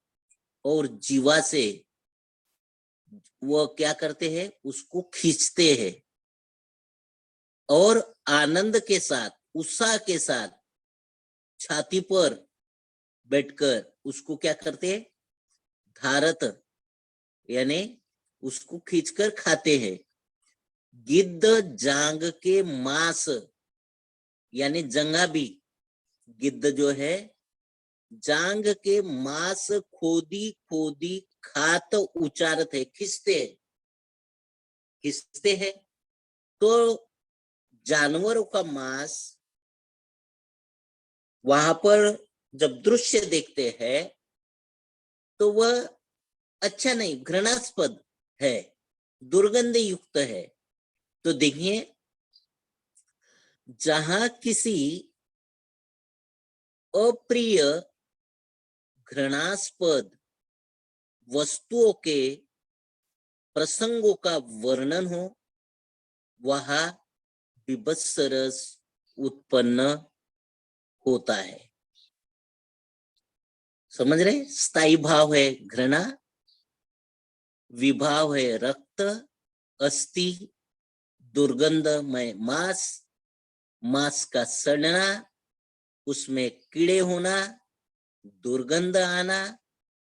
और जीवा से वो क्या करते हैं? उसको खींचते हैं और आनंद के साथ, उत्साह के साथ छाती पर बैठकर उसको क्या करते हैं? धारत यानी उसको खींचकर खाते हैं। गिद्ध जांग के मांस यानी जंगा भी, गिद्ध जो है जांग के मांस खोदी खोदी खात उचारत है, खींचते हैं। तो जानवरों का मांस वहां पर जब दृश्य देखते हैं तो वह अच्छा नहीं, घृणास्पद है, दुर्गंध युक्त है। तो देखिए, जहां किसी अप्रिय घृणास्पद वस्तुओं के प्रसंगों का वर्णन हो, वहां बीभत्स रस उत्पन्न होता है। समझ रहे? स्थायी भाव है घृणा, विभाव है रक्त, अस्थि, दुर्गंधमय मांस, मांस का सड़ना, उसमें कीड़े होना, दुर्गंध आना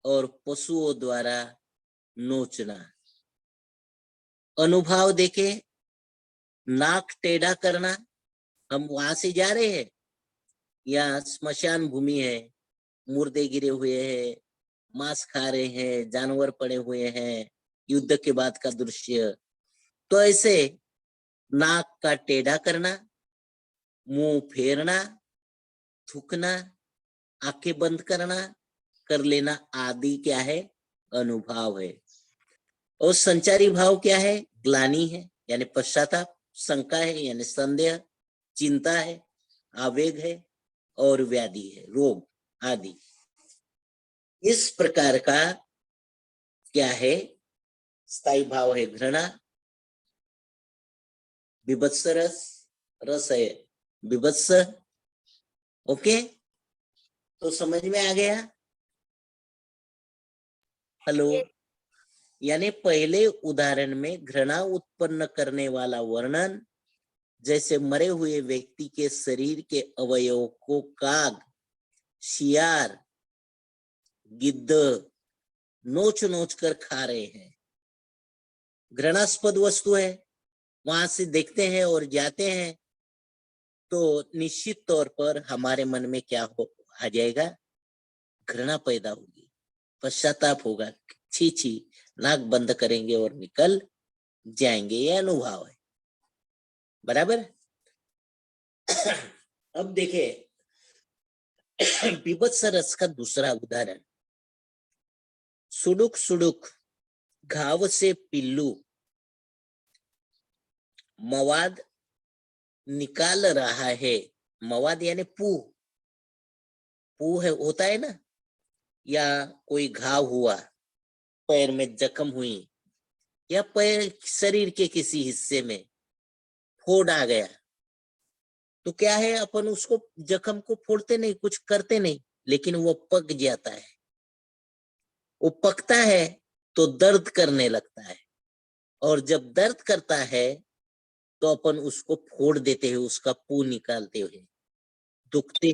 और पशुओं द्वारा नोचना। अनुभव देखे, नाक टेढ़ा करना, हम वहां से जा रहे हैं, यहाँ स्मशान भूमि है, मुर्दे गिरे हुए हैं, मांस खा रहे हैं, जानवर पड़े हुए हैं, युद्ध के बाद का दृश्य। तो ऐसे नाक का टेढ़ा करना, मुंह फेरना, थूकना, आंखें बंद करना, कर लेना आदि क्या है? अनुभव है। और संचारी भाव क्या है? ग्लानि है यानी पश्चाताप, शंका है यानी संदेह, चिंता है, आवेग है और व्याधि है, रोग आदि। इस प्रकार का क्या है? स्थायी भाव है घृणा, बीभत्स रस, रस है बीभत्स। ओके, तो समझ में आ गया? हेलो? Yes. यानी पहले उदाहरण में घृणा उत्पन्न करने वाला वर्णन, जैसे मरे हुए व्यक्ति के शरीर के अवयवों को काग, शियार, गिद्ध नोच नोच कर खा रहे हैं, घृणास्पद वस्तु है, वहां से देखते हैं और जाते हैं, तो निश्चित तौर पर हमारे मन में क्या हो आ जाएगा? घृणा पैदा होगी, पश्चाताप होगा, छी छी, नाक बंद करेंगे और निकल जाएंगे। ये अनुभव है। बराबर? अब देखे बीभत्स रस का दूसरा उदाहरण, सुडुक सुडुक घाव से पिल्लू मवाद निकाल रहा है। मवाद यानी पू, पू है होता है ना, या कोई घाव हुआ, पैर में जख्म हुई, या पैर शरीर के किसी हिस्से में फोड़ आ गया, तो क्या है? अपन उसको जख्म को फोड़ते नहीं, कुछ करते नहीं, लेकिन वो पक जाता है। वो पकता है तो दर्द करने लगता है, और जब दर्द करता है तो अपन उसको फोड़ देते हैं, उसका पू निकालते हुए। दुखते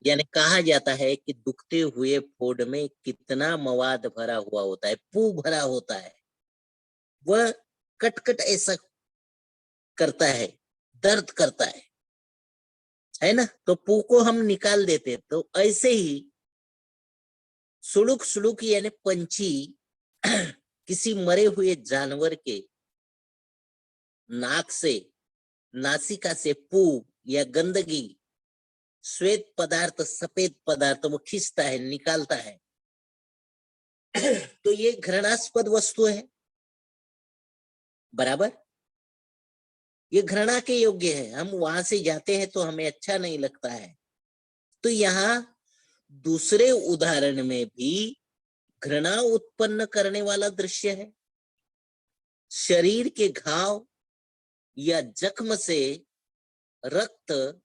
यानी कहा जाता है कि दुखते हुए फोड़ में कितना मवाद भरा हुआ होता है, पू भरा होता है, वह कटकट ऐसा करता है, दर्द करता है ना? तो पू को हम निकाल देते। तो ऐसे ही सुड़ुक सुड़ुक यानी पंछी किसी मरे हुए जानवर के नाक से, नासिका से पू या गंदगी, श्वेत पदार्थ, सफेद पदार्थ वो खींचता है, निकालता है। तो ये घृणास्पद वस्तु है। बराबर? ये घृणा के योग्य है, हम वहां से जाते हैं तो हमें अच्छा नहीं लगता है। तो यहाँ दूसरे उदाहरण में भी घृणा उत्पन्न करने वाला दृश्य है। शरीर के घाव या जख्म से रक्त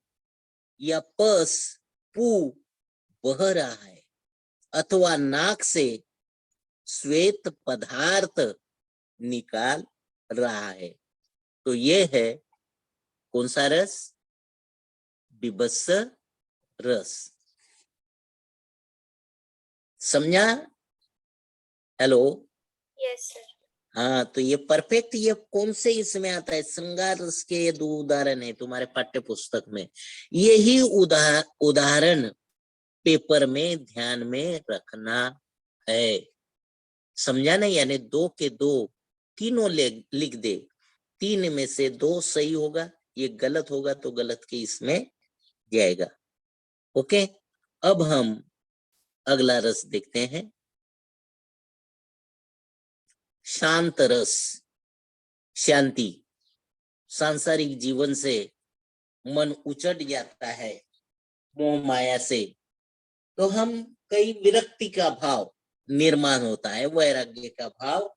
या पस, पू बह रहा है, अथवा नाक से श्वेत पदार्थ निकाल रहा है। तो ये है कौन सा रस? बीभत्स रस। समझा? हेलो? Yes, sir. हाँ, तो ये परफेक्ट, ये कौन से इसमें आता है? श्रृंगार रस के ये दो उदाहरण है तुम्हारे पाठ्य पुस्तक में। यही उदाहरण पेपर में ध्यान में रखना है। समझा नहीं? यानी दो के दो, तीनों लिख दे, तीन में से दो सही होगा, ये गलत होगा तो गलत के इसमें जाएगा। ओके, अब हम अगला रस देखते हैं, शांत रस, शांति। सांसारिक जीवन से मन उचट जाता है मोह माया से, तो हम कई विरक्ति का भाव निर्माण होता है, वैराग्य का भाव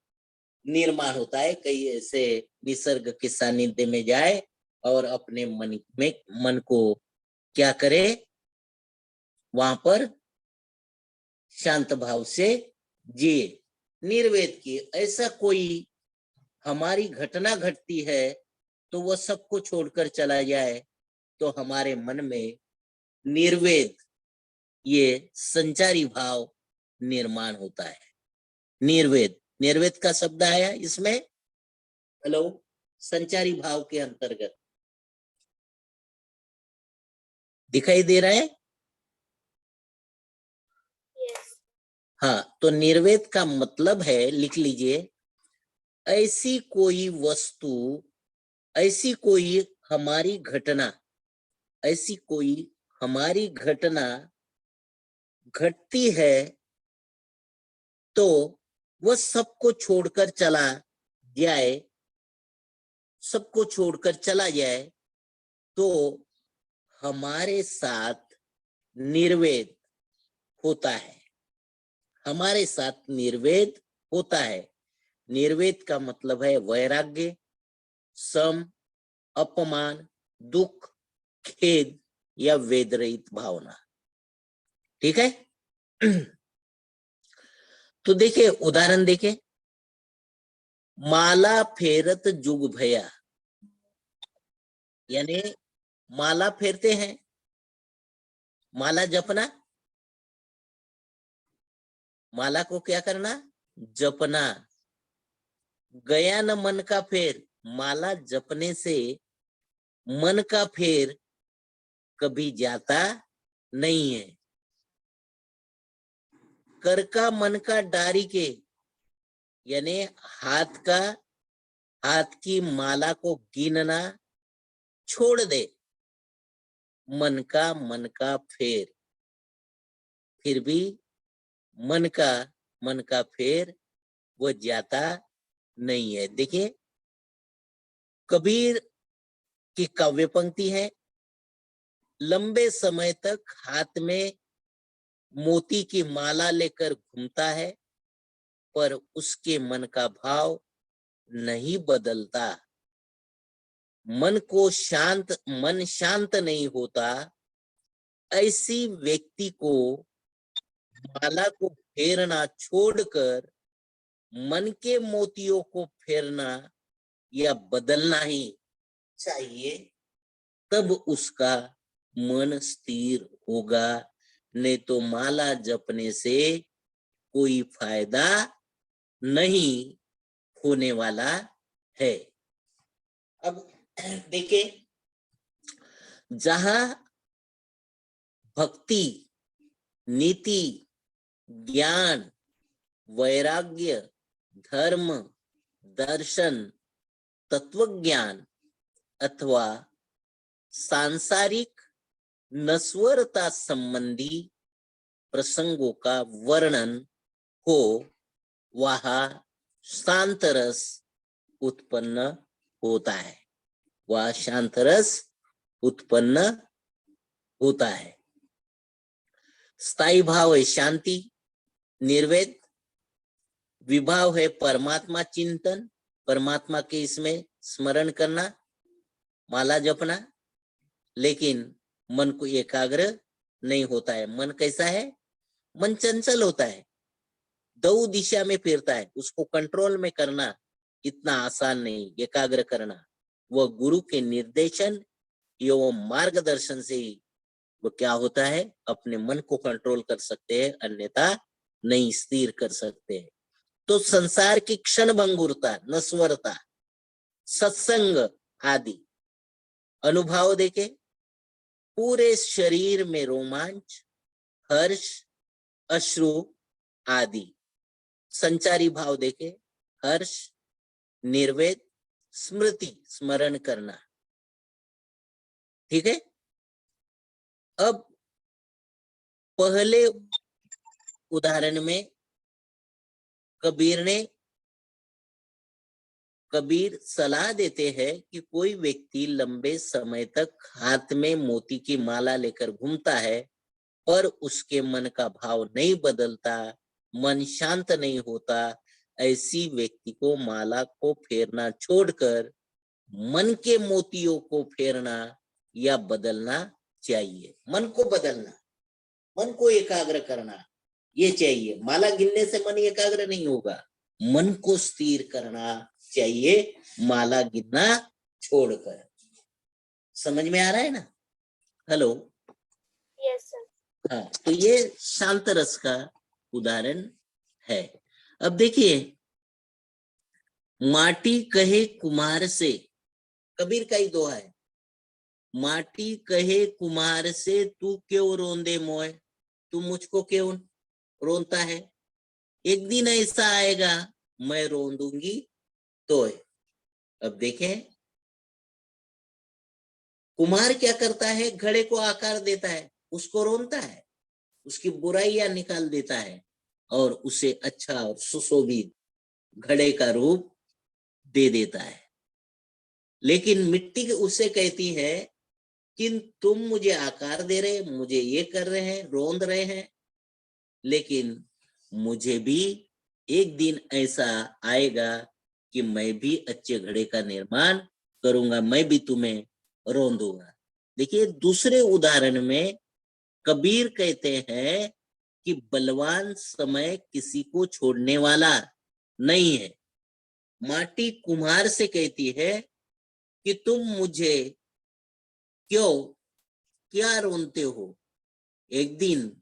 निर्माण होता है। कई ऐसे निसर्ग के सानिध्य में जाए और अपने मन को क्या करे, वहां पर शांत भाव से जिए, निर्वेद की। ऐसा कोई हमारी घटना घटती है तो वह सबको छोड़कर चला जाए, तो हमारे मन में निर्वेद, ये संचारी भाव निर्माण होता है। निर्वेद, निर्वेद का शब्द आया इसमें, हेलो, संचारी भाव के अंतर्गत दिखाई दे रहा है। Yes. हाँ, तो निर्वेद का मतलब है, लिख लीजिए, ऐसी कोई वस्तु, ऐसी कोई हमारी घटना, ऐसी कोई हमारी घटना घटती है तो वह सबको छोड़कर चला जाए, सबको छोड़कर चला जाए, तो हमारे साथ निर्वेद होता है, हमारे साथ निर्वेद होता है। निर्वेद का मतलब है वैराग्य, सम, अपमान, दुख, खेद या वेद रहित भावना। ठीक है। तो देखिए, उदाहरण देखिए, माला फेरत जुग भया, यानी माला फेरते हैं, माला जपना, माला को क्या करना, जपना। गया न मन का फेर, माला जपने से मन का फेर कभी जाता नहीं है। कर का मन का डारी के, यानी हाथ की माला को गिनना छोड़ दे, मन का फेर, फिर भी मन का फेर वो जाता नहीं है। देखिए, कबीर की काव्य पंक्ति है, लंबे समय तक हाथ में मोती की माला लेकर घूमता है, पर उसके मन का भाव नहीं बदलता। मन शांत नहीं होता। ऐसी व्यक्ति को माला को फेरना छोड़कर मन के मोतियों को फेरना या बदलना ही चाहिए, तब उसका मन स्थिर होगा। नहीं तो माला जपने से कोई फायदा नहीं होने वाला है। अब देखिए, जहां भक्ति, नीति, ज्ञान, वैराग्य, धर्म, दर्शन, तत्वज्ञान अथवा सांसारिक नश्वरता संबंधी प्रसंगों का वर्णन हो, वहां शांत रस उत्पन्न होता है, वह शांत रस उत्पन्न होता है। स्थायी भाव है शांति, निर्वेद। विभाव है परमात्मा चिंतन, परमात्मा के इसमें स्मरण करना, माला जपना, लेकिन मन को एकाग्र नहीं होता है। मन कैसा है, मन चंचल होता है, दो दिशा में फिरता है, उसको कंट्रोल में करना इतना आसान नहीं, एकाग्र करना। वह गुरु के निर्देशन एवं मार्गदर्शन से ही वो क्या होता है, अपने मन को कंट्रोल कर सकते हैं, अन्यथा नहीं स्थिर कर सकते हैं। तो संसार की क्षण भंगुरता, नश्वरता, सत्संग आदि अनुभव देखे, पूरे शरीर में रोमांच, हर्ष, अश्रु आदि संचारी भाव देखे, हर्ष, निर्वेद, स्मृति, स्मरण करना। ठीक है। अब पहले उदाहरण में कबीर सलाह देते हैं कि कोई व्यक्ति लंबे समय तक हाथ में मोती की माला लेकर घूमता है पर उसके मन का भाव नहीं बदलता, मन शांत नहीं होता, ऐसी व्यक्ति को माला को फेरना छोड़कर मन के मोतियों को फेरना या बदलना चाहिए। मन को बदलना, मन को एकाग्र करना ये चाहिए। माला गिनने से मन एकाग्र नहीं होगा, मन को स्थिर करना चाहिए माला गिनना छोड़कर। समझ में आ रहा है ना? हेलो? Yes, sir. हाँ, तो ये शांत रस का उदाहरण है। अब देखिए, माटी कहे कुम्हार से, कबीर का ही दोहा है, माटी कहे कुम्हार से तू क्यों रोंदे मोय, तू मुझको क्यों रोनता है, एक दिन ऐसा आएगा मैं रोंदूंगी तोय। अब देखें, कुम्हार क्या करता है, घड़े को आकार देता है, उसको रोनता है, उसकी बुराइयां निकाल देता है और उसे अच्छा और सुशोभित घड़े का रूप दे देता है। लेकिन मिट्टी उससे कहती है कि तुम मुझे आकार दे रहे, मुझे ये कर रहे हैं, रोंद रहे हैं, लेकिन मुझे भी एक दिन ऐसा आएगा कि मैं भी अच्छे घड़े का निर्माण करूंगा, मैं भी तुम्हें रोंदूंगा। देखिए, दूसरे उदाहरण में कबीर कहते हैं कि बलवान समय किसी को छोड़ने वाला नहीं है। माटी कुम्हार से कहती है कि तुम मुझे क्यों क्या रोनते हो, एक दिन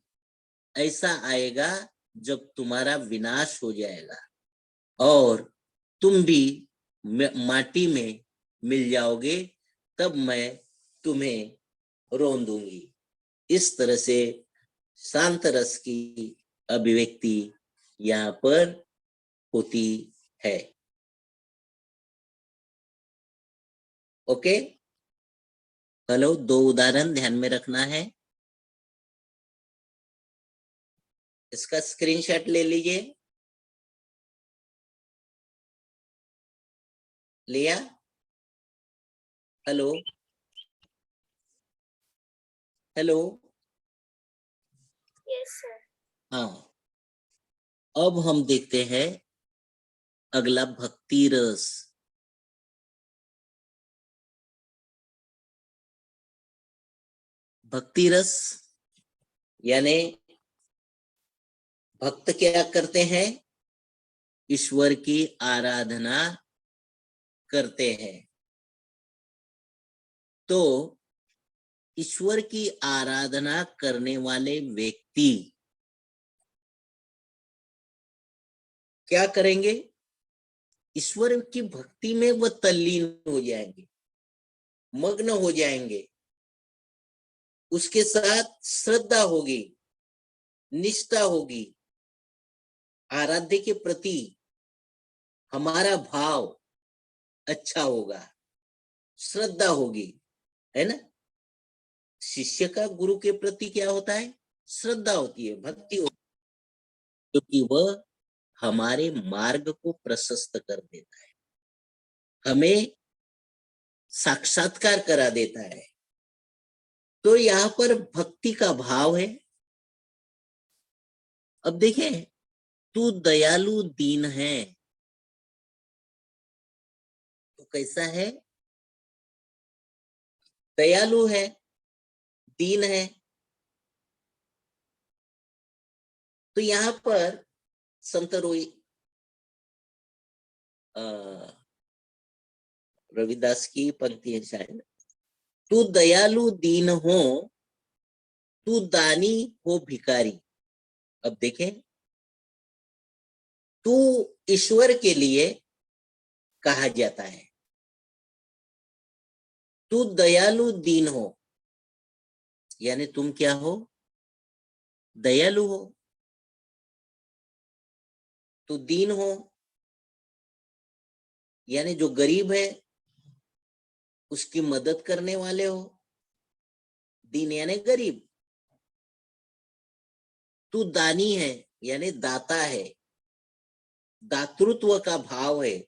ऐसा आएगा जब तुम्हारा विनाश हो जाएगा और तुम भी माटी में मिल जाओगे, तब मैं तुम्हें रोंदूंगी। इस तरह से शांत रस की अभिव्यक्ति यहाँ पर होती है। Okay, hello? 2 उदाहरण ध्यान में रखना है, इसका स्क्रीनशॉट ले लीजिए। लिया? हेलो? हेलो? Yes, sir. हाँ, अब हम देखते हैं अगला भक्ति रस। भक्ति रस यानी भक्त क्या करते हैं, ईश्वर की आराधना करते हैं। तो ईश्वर की आराधना करने वाले व्यक्ति क्या करेंगे, ईश्वर की भक्ति में वह तल्लीन हो जाएंगे, मग्न हो जाएंगे, उसके साथ श्रद्धा होगी, निष्ठा होगी, आराध्य के प्रति हमारा भाव अच्छा होगा, श्रद्धा होगी, है ना? शिष्य का गुरु के प्रति क्या होता है, श्रद्धा होती है, भक्ति होती है, क्योंकि वह हमारे मार्ग को प्रशस्त कर देता है, हमें साक्षात्कार करा देता है। तो यहाँ पर भक्ति का भाव है। अब देखें, तू दयालु दीन है, तो कैसा है, दयालु है, दीन है। तो यहाँ पर संत रविदास की पंक्ति है शायद, तू दयालु दीन हो, तू दानी हो भिखारी। अब देखें, तू ईश्वर के लिए कहा जाता है, तू दयालु दीन हो, यानी तुम क्या हो, दयालु हो, तू दीन हो, यानी जो गरीब है उसकी मदद करने वाले हो, दीन यानी गरीब। तू दानी है यानी दाता है, दातृत्व का भाव है,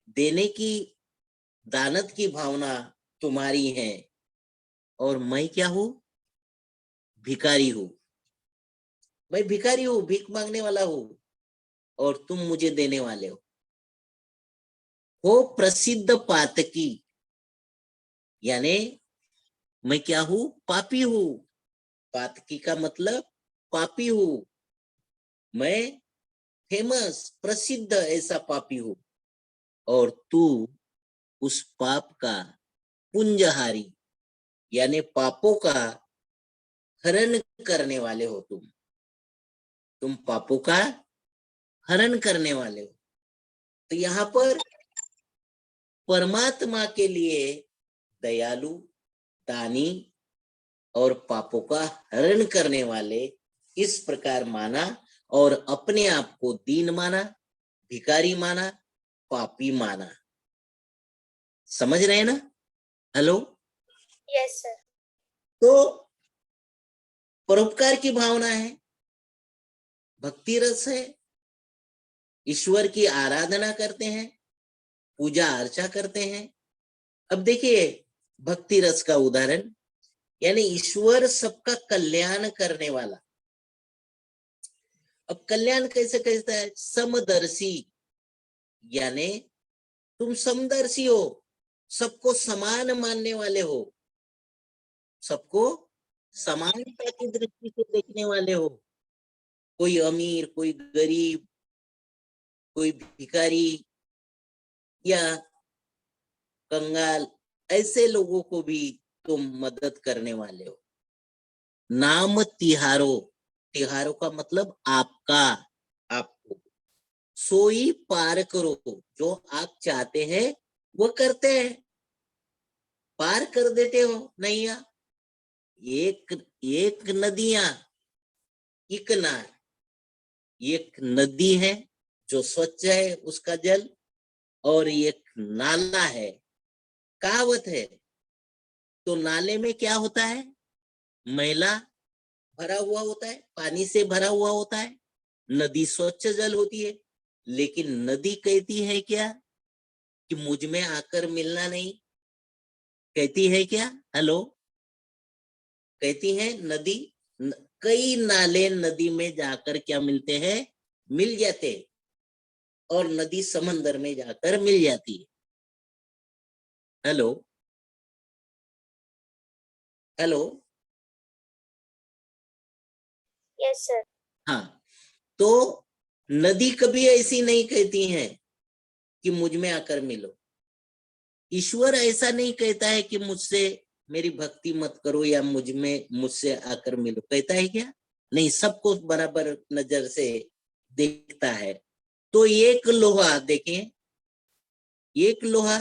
देने की, दानत की भावना तुम्हारी है। और मैं क्या हूं, भिखारी हूं, मैं भिखारी हूं, भीख मांगने वाला हूं, और तुम मुझे देने वाले हो प्रसिद्ध पातकी, यानी मैं क्या हूं? पापी हूं। पातकी का मतलब पापी हूं, मैं फेमस प्रसिद्ध ऐसा पापी हूं, और तू उस पाप का पुंजहारी, यानी पापों का हरण करने वाले हो। तुम पापों का हरण करने वाले हो। तो यहाँ पर परमात्मा के लिए दयालु, दानी और पापों का हरण करने वाले इस प्रकार माना, और अपने आप को दीन माना, भिखारी माना, पापी माना। समझ रहे हैं ना? हेलो? Yes, sir. तो परोपकार की भावना है, भक्ति रस है, ईश्वर की आराधना करते हैं, पूजा अर्चा करते हैं। अब देखिए भक्ति रस का उदाहरण, यानी ईश्वर सबका कल्याण करने वाला। अब कल्याण कैसे कहता है? समदर्शी, यानी तुम समदर्शी हो, सबको समान मानने वाले हो, सबको समानता की दृष्टि से देखने वाले हो। कोई अमीर, कोई गरीब, कोई भिखारी या कंगाल, ऐसे लोगों को भी तुम मदद करने वाले हो। नाम तिहारो, तिहारो का मतलब आपका, आपको। सोई पार करो, जो आप चाहते हैं वो करते हैं, पार कर देते हो नैया। एक एक नदियां, एक नार, एक नदी है जो स्वच्छ है उसका जल, और एक नाला है। कहावत है, तो नाले में क्या होता है? मैला भरा हुआ होता है, पानी से भरा हुआ होता है। नदी स्वच्छ जल होती है, लेकिन नदी कहती है क्या कि मुझ में आकर मिलना नहीं? कहती है क्या? हेलो? कहती है नदी? कई नाले नदी में जाकर क्या मिलते हैं? मिल जाते, और नदी समंदर में जाकर मिल जाती है। हेलो? हेलो? Yes, sir. हाँ, तो नदी कभी ऐसी नहीं कहती है कि मुझ में आकर मिलो। ईश्वर ऐसा नहीं कहता है कि मुझसे मेरी भक्ति मत करो या मुझसे आकर मिलो। कहता है क्या? नहीं, सबको बराबर नजर से देखता है। तो एक लोहा देखें, एक लोहा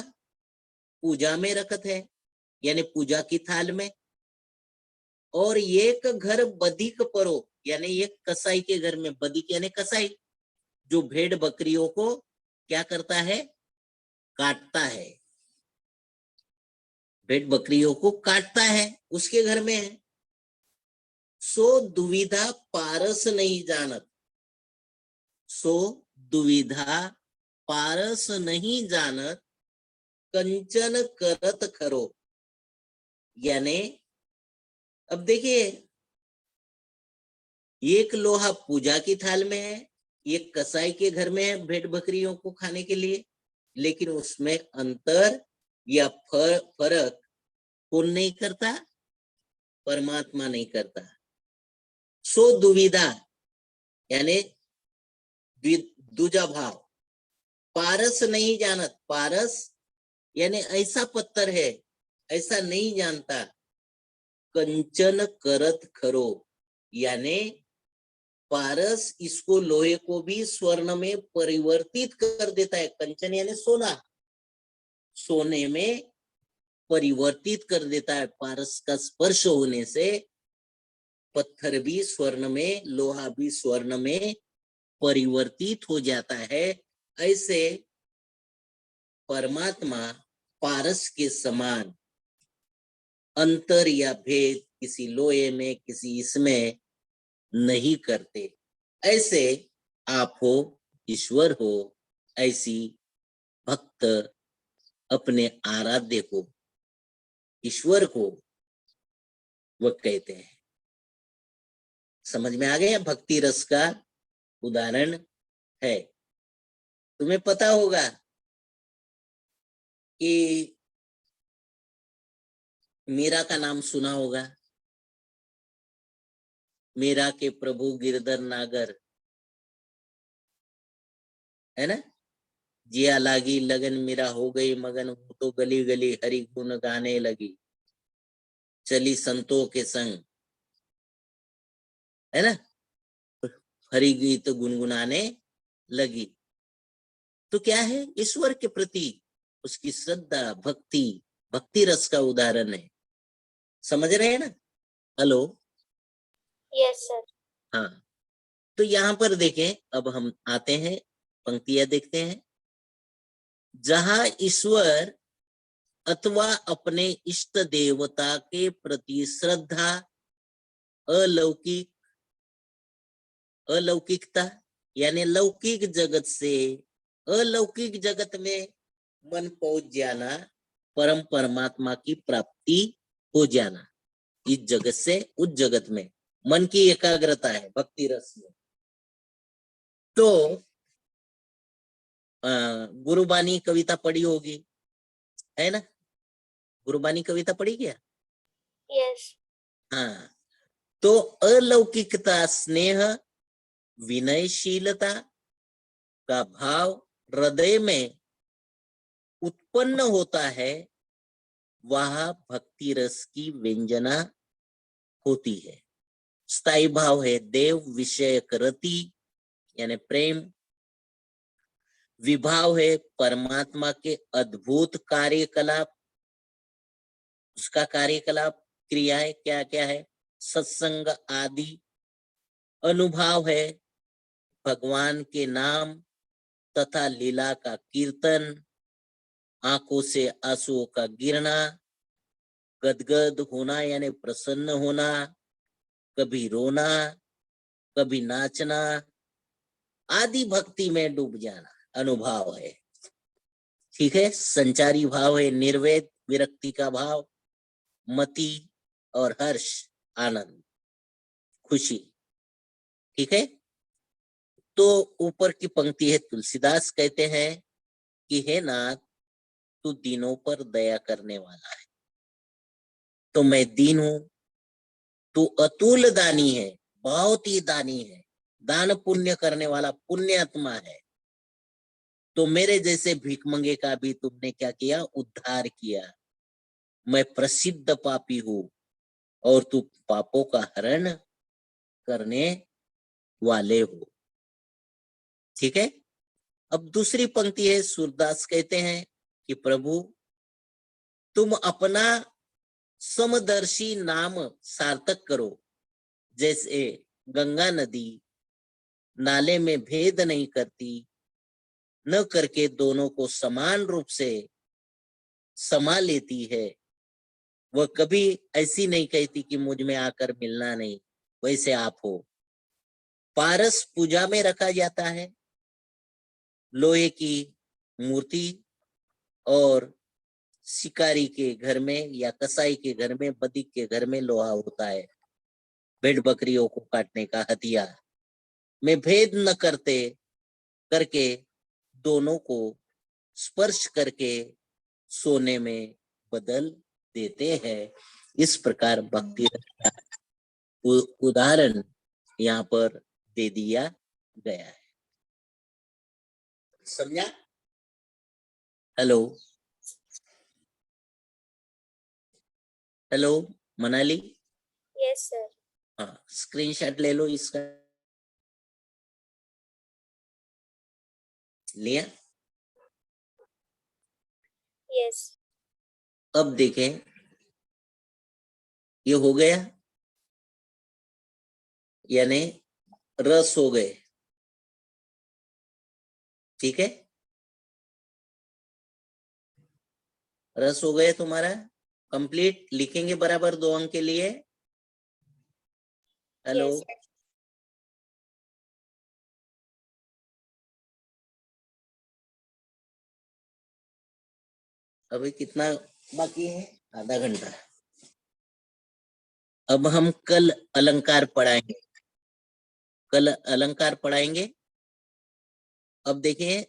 पूजा में रखत है, यानी पूजा की थाल में, और एक घर बधिक परो, यानी एक कसाई के घर में। बधिक यानी कसाई, जो भेड़ बकरियों को क्या करता है? काटता है, भेड़ बकरियों को काटता है, उसके घर में है। सो दुविधा पारस नहीं जानत, सो दुविधा पारस नहीं जानत, कंचन करत खरो। यानी अब देखिए, एक लोहा पूजा की थाल में है, एक कसाई के घर में है भेड़ बकरियों को खाने के लिए, लेकिन उसमें अंतर या फर्क कौन नहीं करता? परमात्मा नहीं करता। सो दुविधा यानी दूजा भाव, पारस नहीं जानत, पारस यानी ऐसा पत्थर है, ऐसा नहीं जानता। कंचन करत खरो, यानी पारस इसको, लोहे को भी स्वर्ण में परिवर्तित कर देता है। कंचन यानी सोना, सोने में परिवर्तित कर देता है। पारस का स्पर्श होने से पत्थर भी स्वर्ण में, लोहा भी स्वर्ण में परिवर्तित हो जाता है। ऐसे परमात्मा पारस के समान अंतर या भेद किसी लोहे में, किसी इसमें नहीं करते। ऐसे आप हो, ईश्वर हो, ऐसी भक्त अपने आराध्य को, ईश्वर को वह कहते हैं। समझ में आ गया? भक्ति रस का उदाहरण है। तुम्हें पता होगा कि मीरा का नाम सुना होगा, मीरा के प्रभु गिरधर नागर, है ना? जिया लागी लगन मीरा हो गई मगन, वो तो गली गली हरि गुण गाने लगी, चली संतों के संग, है ना? हरि गीत गुनगुनाने लगी। तो क्या है? ईश्वर के प्रति उसकी श्रद्धा, भक्ति, भक्ति रस का उदाहरण है। समझ रहे हैं ना? हेलो? Yes, sir. हाँ, तो यहाँ पर देखें, अब हम आते हैं, पंक्तियां देखते हैं। जहां ईश्वर अथवा अपने इष्ट देवता के प्रति श्रद्धा, अलौकिकता यानी लौकिक जगत से अलौकिक जगत में मन पहुंच जाना, परम परमात्मा की प्राप्ति हो जाना, इस जगत से उस जगत में मन की एकाग्रता है भक्ति रस में। तो गुरुबानी कविता पढ़ी होगी, है ना? गुरुबानी कविता पढ़ी क्या? Yes. हाँ, तो अलौकिकता, स्नेह, विनयशीलता का भाव हृदय में उत्पन्न होता है, वह भक्ति रस की व्यंजना होती है। स्थायी भाव है देव विषयक रति यानी प्रेम, विभाव है परमात्मा के अद्भुत कार्यकलाप, उसका कार्यकलाप, क्रियाएं क्या क्या है, सत्संग आदि। अनुभाव है भगवान के नाम तथा लीला का कीर्तन, आंखों से आंसुओं का गिरना, गदगद होना यानी प्रसन्न होना, कभी रोना, कभी नाचना आदि भक्ति में डूब जाना अनुभाव है। ठीक है? संचारी भाव है निर्वेद, विरक्ति का भाव, मति और हर्ष, आनंद, खुशी। ठीक है? तो ऊपर की पंक्ति है, तुलसीदास कहते हैं कि हे नाथ, तू दीनों पर दया करने वाला है, तो मैं दीन हूं। तू अतुल दानी है, बहुत ही दानी है, दान पुण्य करने वाला पुण्यात्मा है। तो मेरे जैसे भिखमंगे का भी तुमने क्या किया? उद्धार किया। मैं प्रसिद्ध पापी हूं और तू पापों का हरण करने वाले हो। ठीक है? अब दूसरी पंक्ति है, सूरदास कहते हैं कि प्रभु तुम अपना समदर्शी नाम सार्थक करो, जैसे गंगा नदी नाले में भेद नहीं करती, न करके दोनों को समान रूप से समा लेती है। वह कभी ऐसी नहीं कहती कि मुझ में आकर मिलना नहीं, वैसे आप हो। पारस पूजा में रखा जाता है, लोहे की मूर्ति, और शिकारी के घर में या कसाई के घर में, बदिक के घर में लोहा होता है, भेड़ बकरियों को काटने का हथियार, में भेद न करके दोनों को स्पर्श करके सोने में बदल देते हैं। इस प्रकार भक्ति का उदाहरण यहाँ पर दे दिया गया है। समझा? Hello? Hello Manali? Yes, sir. हाँ, स्क्रीनशॉट ले लो इसका। लिया? Yes. अब देखें, ये हो गया, यानी रस हो गए। ठीक है? रस हो गए तुम्हारा कंप्लीट। लिखेंगे बराबर 2 अंक के लिए। हेलो? Yes, sir. अभी कितना बाकी है? आधा घंटा। अब हम कल अलंकार पढ़ाएंगे। कल अलंकार पढ़ाएंगे। अब देखिए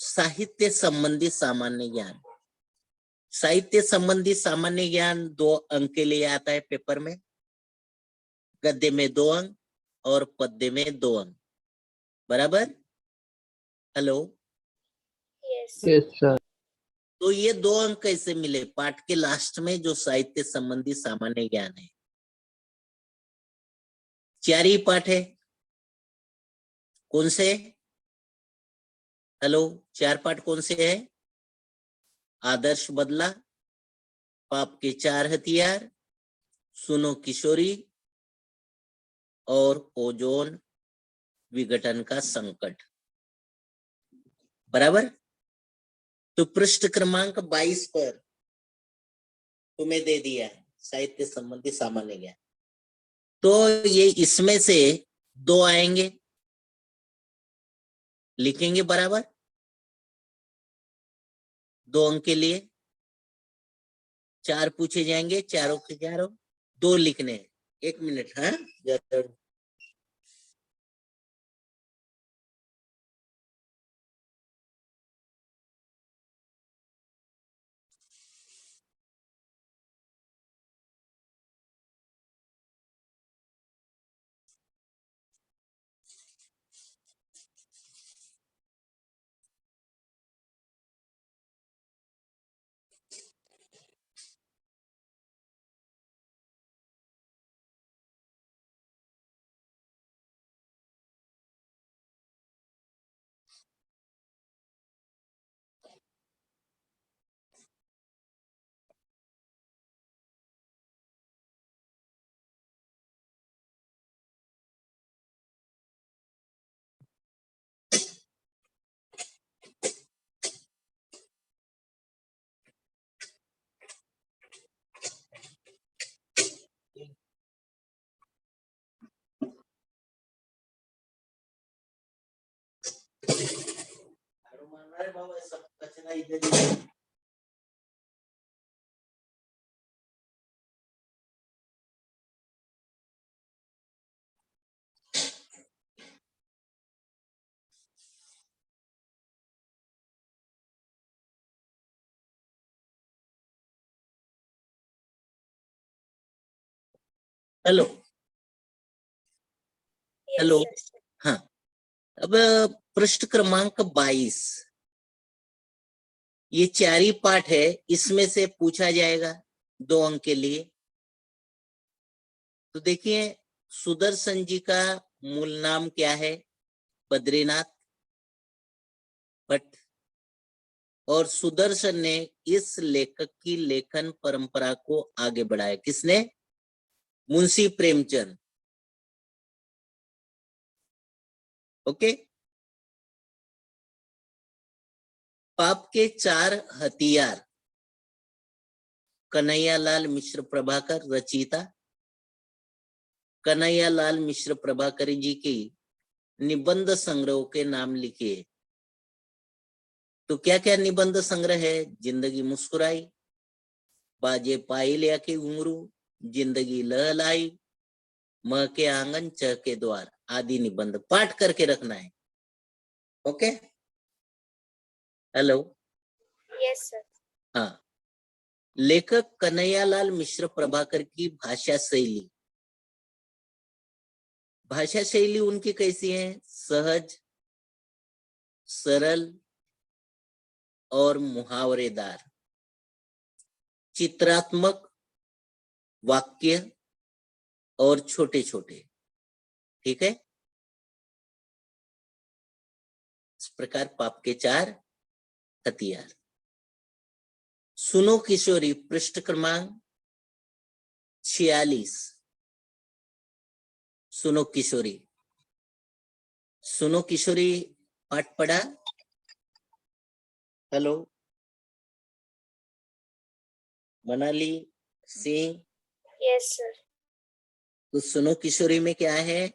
साहित्य संबंधी सामान्य ज्ञान। साहित्य संबंधी सामान्य ज्ञान 2 अंक के लिए आता है पेपर में। गद्य में 2 अंक और पद्य में 2 अंक, बराबर। Hello, Yes. Yes, sir. तो ये 2 अंक कैसे मिले? पाठ के लास्ट में जो साहित्य संबंधी सामान्य ज्ञान है, 4 ही पाठ है। कौन से? हेलो, 4 पाठ कौन से है? आदर्श बदला, पाप के 4 हथियार, सुनो किशोरी और ओजोन विघटन का संकट, बराबर। तो पृष्ठ क्रमांक 22 पर तुम्हें दे दिया है साहित्य संबंधी सामान्य ज्ञान। तो ये इसमें से 2 आएंगे, लिखेंगे बराबर 2 अंक के लिए। 4 पूछे जाएंगे, चारों के चारों 2 लिखने हैं। 1 मिनट, हाँ जरूर। सब कचरा इधर ही है। Hello, Yes, hello, sir. हाँ। अब पृष्ठ क्रमांक 22, ये 4 ही पाठ है, इसमें से पूछा जाएगा 2 अंक के लिए। तो देखिए सुदर्शन जी का मूल नाम क्या है? बद्रीनाथ भट्ट। और सुदर्शन ने इस लेखक की लेखन परंपरा को आगे बढ़ाया। किसने? मुंशी प्रेमचंद। ओके। पाप के 4 हथियार कन्हैयालाल मिश्र प्रभाकर रचयिता। कन्हैयालाल मिश्र प्रभाकर जी की निबंध संग्रह के नाम लिखिए। तो क्या क्या निबंध संग्रह है? जिंदगी मुस्कुराई, बाजे पायलिया के घुंघरू, जिंदगी लहलाई, म के आंगन च के द्वार आदि निबंध पाठ करके रखना है। ओके। Hello, Yes, sir. हाँ। लेखक कन्हैयालाल मिश्र प्रभाकर की भाषा शैली, भाषा शैली उनकी कैसी है? सहज, सरल और मुहावरेदार, चित्रात्मक वाक्य और छोटे छोटे। ठीक है। इस प्रकार पाप के 4 हथियार। सुनो किशोरी पृष्ठ क्रमांक 46। सुनो किशोरी, सुनो किशोरी पाठ पढ़ा? Hello, Manali Singh. Yes, sir. तो सुनो किशोरी में क्या है?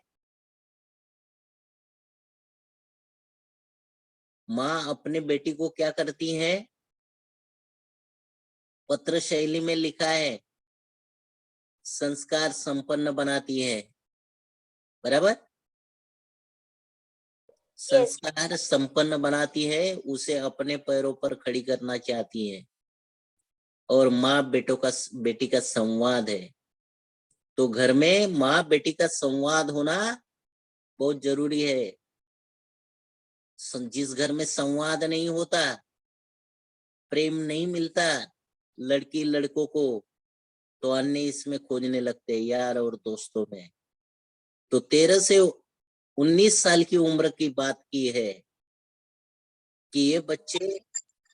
माँ अपने बेटी को क्या करती है? पत्र शैली में लिखा है, संस्कार संपन्न बनाती है। बराबर। संस्कार संपन्न बनाती है, उसे अपने पैरों पर खड़ी करना चाहती है, और माँ बेटी का संवाद है। तो घर में माँ बेटी का संवाद होना बहुत जरूरी है। जिस घर में संवाद नहीं होता, प्रेम नहीं मिलता लड़की लड़कों को, तो अन्य इसमें खोजने लगते हैं यार और दोस्तों में। तो 13 से 19 साल की उम्र की बात की है कि ये बच्चे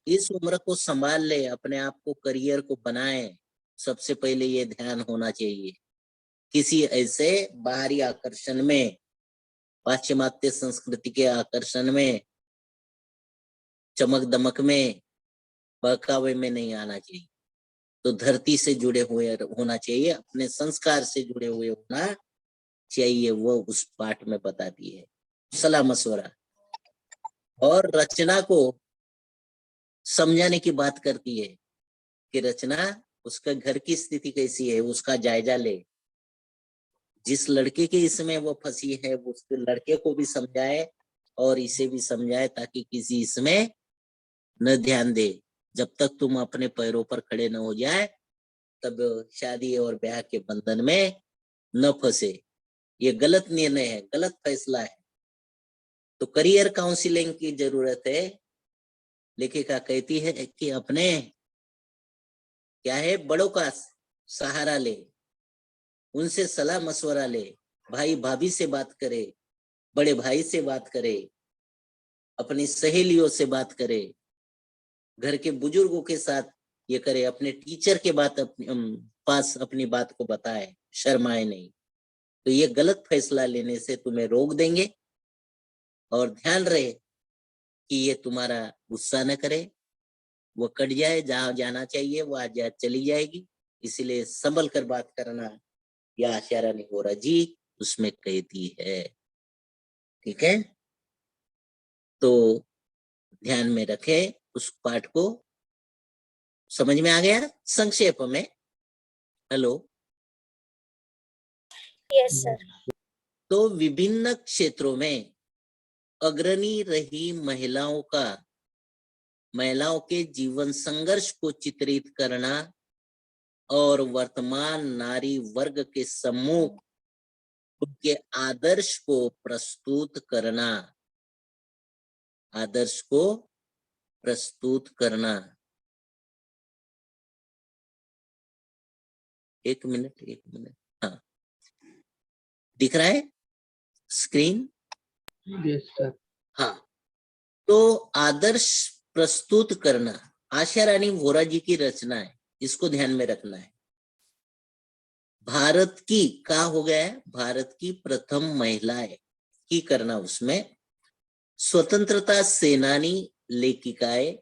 इस उम्र को संभाल ले, अपने आप को, करियर को बनाए। सबसे पहले ये ध्यान होना चाहिए। किसी ऐसे बाहरी आकर्षण में, पाश्चिमात्य संस्कृति के आकर्षण में, चमक दमक में, बहकावे में नहीं आना चाहिए। तो धरती से जुड़े हुए होना चाहिए, अपने संस्कार से जुड़े हुए होना चाहिए। वो उस पाठ में बताती है सलाह मशवरा, और रचना को समझाने की बात करती है कि रचना उसका घर की स्थिति कैसी है, उसका जायजा ले। जिस लड़के के इसमें वो फंसी है, वो उसके लड़के को भी समझाए और इसे भी समझाए, ताकि किसी इसमें न ध्यान दे। जब तक तुम अपने पैरों पर खड़े न हो जाए, तब शादी और ब्याह के बंधन में न फंसे। ये गलत निर्णय है, गलत फैसला है। तो करियर काउंसलिंग की जरूरत है। लेखिका कहती है कि अपने क्या है, बड़ों का सहारा ले, उनसे सलाह मशवरा ले, भाई भाभी से बात करे, बड़े भाई से बात करे, अपनी सहेलियों से बात करे, घर के बुजुर्गों के साथ ये करे, अपने टीचर के पास अपनी बात को बताए, शर्माए नहीं। तो ये गलत फैसला लेने से तुम्हें रोक देंगे। और ध्यान रहे कि ये तुम्हारा गुस्सा न करे, वो कट जाए, जहां जाना चाहिए वो आज चली जाएगी। इसलिए संभल कर बात करना, या आशा रानी वोरा जी उसमें कहती है। ठीक है, तो ध्यान में रखें उस पाठ को। समझ में आ गया संक्षेप में? हेलो। Yes, sir. तो विभिन्न क्षेत्रों में अग्रणी रही महिलाओं के जीवन संघर्ष को चित्रित करना और वर्तमान नारी वर्ग के सम्मुख उनके आदर्श को प्रस्तुत करना, आदर्श को प्रस्तुत करना। एक मिनट, हाँ, दिख रहा है स्क्रीन? Yes sir. हाँ, तो आदर्श प्रस्तुत करना आशा रानी वोरा जी की रचना है, इसको ध्यान में रखना है। भारत की का हो गया है, भारत की प्रथम महिलाएं की करना, उसमें स्वतंत्रता सेनानी लेखिकाएं,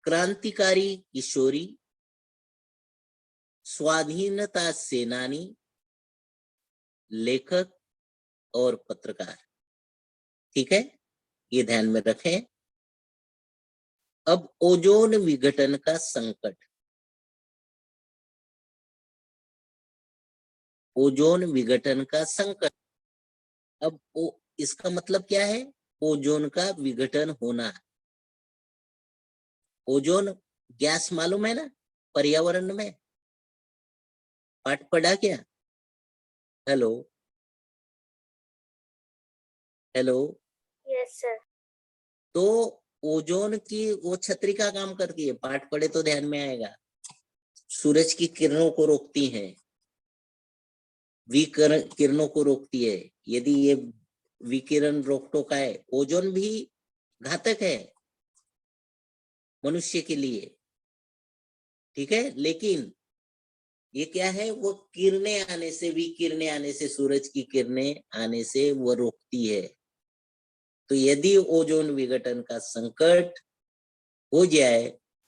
क्रांतिकारी किशोरी, स्वाधीनता सेनानी, लेखक और पत्रकार। ठीक है, ये ध्यान में रखें। अब ओजोन विघटन का संकट, ओजोन विघटन का संकट। अब इसका मतलब क्या है? ओजोन का विघटन होना। ओजोन गैस मालूम है ना, पर्यावरण में पाठ पढ़ा क्या? Hello hello. Yes, sir. तो ओजोन की वो छतरी का काम करती है, पाठ पढ़े तो ध्यान में आएगा। सूरज की किरणों को रोकती है, विकिरण किरणों को रोकती है। यदि ये विकिरण रोक टोका है, ओजोन भी घातक है मनुष्य के लिए। ठीक है, लेकिन ये क्या है, वो किरणें आने से, विकिरणें आने से, सूरज की किरणें आने से वो रोकती है। तो यदि ओजोन विघटन का संकट हो जाए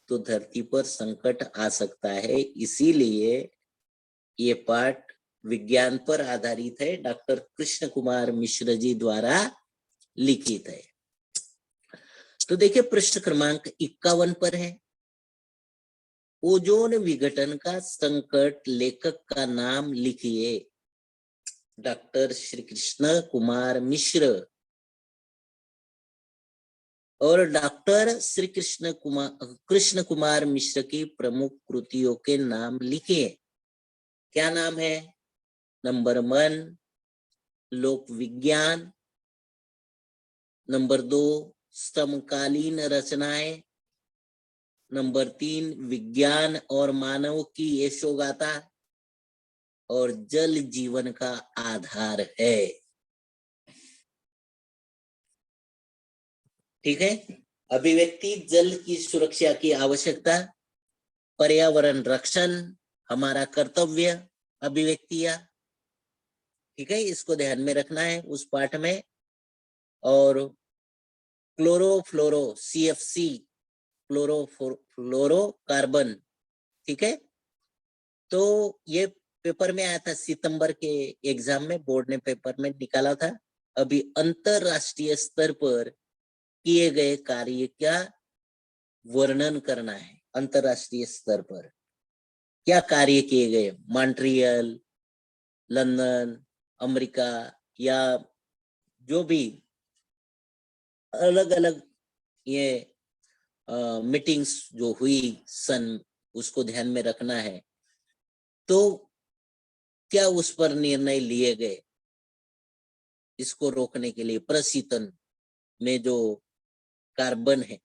तो धरती पर संकट आ सकता है। इसीलिए ये पाठ विज्ञान पर आधारित है, डॉक्टर कृष्ण कुमार मिश्र जी द्वारा लिखित है। तो देखिए पृष्ठ क्रमांक 51 पर है, ओजोन विघटन का संकट, लेखक का नाम लिखिए। डॉक्टर श्री कृष्ण कुमार मिश्र। और डॉक्टर श्री कृष्ण कुमार मिश्र की प्रमुख कृतियों के नाम लिखिए। क्या नाम है? नंबर 1 लोक विज्ञान, नंबर 2 समकालीन रचनाएं, नंबर 3 विज्ञान और मानव की यशोगाथा, और जल जीवन का आधार है। ठीक है। अभिव्यक्ति जल की सुरक्षा की आवश्यकता, पर्यावरण रक्षण हमारा कर्तव्य, अभिव्यक्तियां। ठीक है, इसको ध्यान में रखना है उस पाठ में। और क्लोरोफ्लोरो CFC, क्लोरोफ्लोरोकार्बन। ठीक है, तो ये पेपर में आया था सितंबर के एग्जाम में, बोर्ड ने पेपर में निकाला था। अभी अंतरराष्ट्रीय स्तर पर किए गए कार्य का वर्णन करना है। अंतरराष्ट्रीय स्तर पर क्या कार्य किए गए, मॉन्ट्रियल, लंदन, अमेरिका, या जो भी अलग अलग ये मीटिंग्स जो हुई सन, उसको ध्यान में रखना है। तो क्या उस पर निर्णय लिए गए इसको रोकने के लिए, प्रशीतन में जो कार्बन है,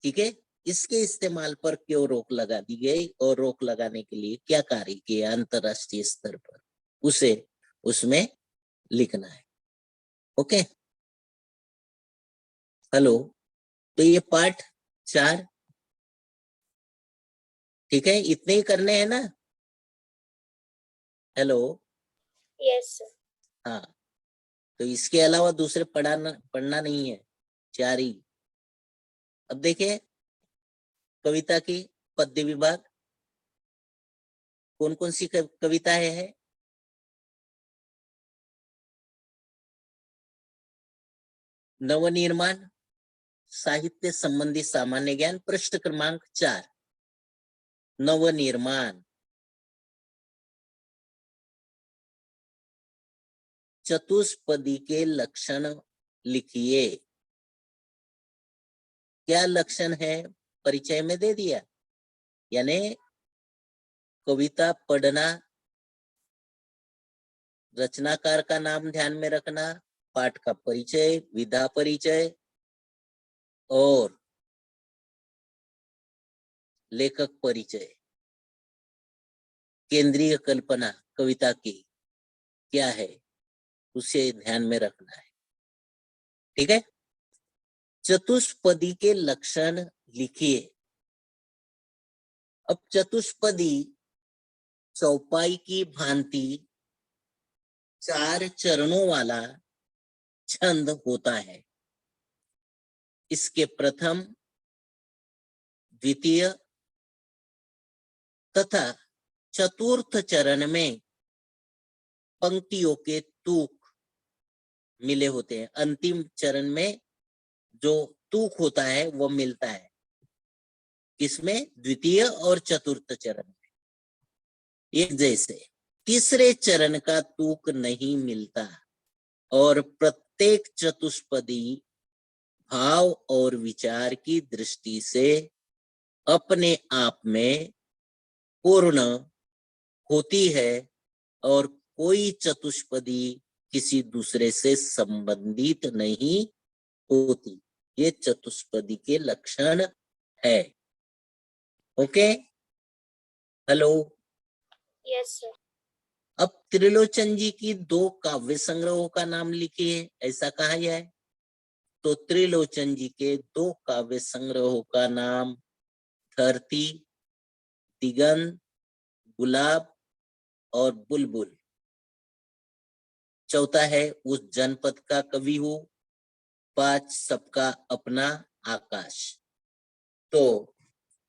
ठीक है, इसके इस्तेमाल पर क्यों रोक लगा दी गई, और रोक लगाने के लिए क्या कार्य किया अंतरराष्ट्रीय स्तर पर, उसे उसमें लिखना है। Okay, hello. तो ये पाठ 4, ठीक है, इतने ही करने हैं ना? हेलो। Yes, sir. हाँ, तो इसके अलावा दूसरे पढ़ना नहीं है, 4 ही। अब देखिए कविता की पद्य विभाग, कौन कौन सी कविताएं है? नवनिर्माण साहित्य संबंधी सामान्य ज्ञान, पृष्ठ क्रमांक 4। नवनिर्माण, चतुष्पदी के लक्षण लिखिए। क्या लक्षण है? परिचय में दे दिया, यानी कविता पढ़ना, रचनाकार का नाम ध्यान में रखना, पाठ का परिचय, विधा परिचय, और लेखक परिचय, केंद्रीय कल्पना कविता की क्या है, उसे ध्यान में रखना है। ठीक है, चतुष्पदी के लक्षण लिखिए। अब चतुष्पदी चौपाई की भांति 4 चरणों वाला छंद होता है। इसके प्रथम, द्वितीय तथा चतुर्थ चरण में पंक्तियों के तूक मिले होते हैं। अंतिम चरण में जो तूक होता है वो मिलता है, किसमें? द्वितीय और चतुर्थ चरण में एक जैसे। तीसरे चरण का तूक नहीं मिलता, और प्रत्येक चतुष्पदी भाव और विचार की दृष्टि से अपने आप में पूर्ण होती है, और कोई चतुष्पदी किसी दूसरे से संबंधित नहीं होती। ये चतुष्पदी के लक्षण है। Okay, hello. Yes, sir. अब त्रिलोचन जी की 2 काव्य संग्रहों का नाम लिखिए, ऐसा कहा गया है। तो त्रिलोचन जी के 2 काव्य संग्रहों का नाम, धरती, दिगंत, गुलाब और बुलबुल। चौथा है उस जनपद का कवि हूं। 5 सबका अपना आकाश। तो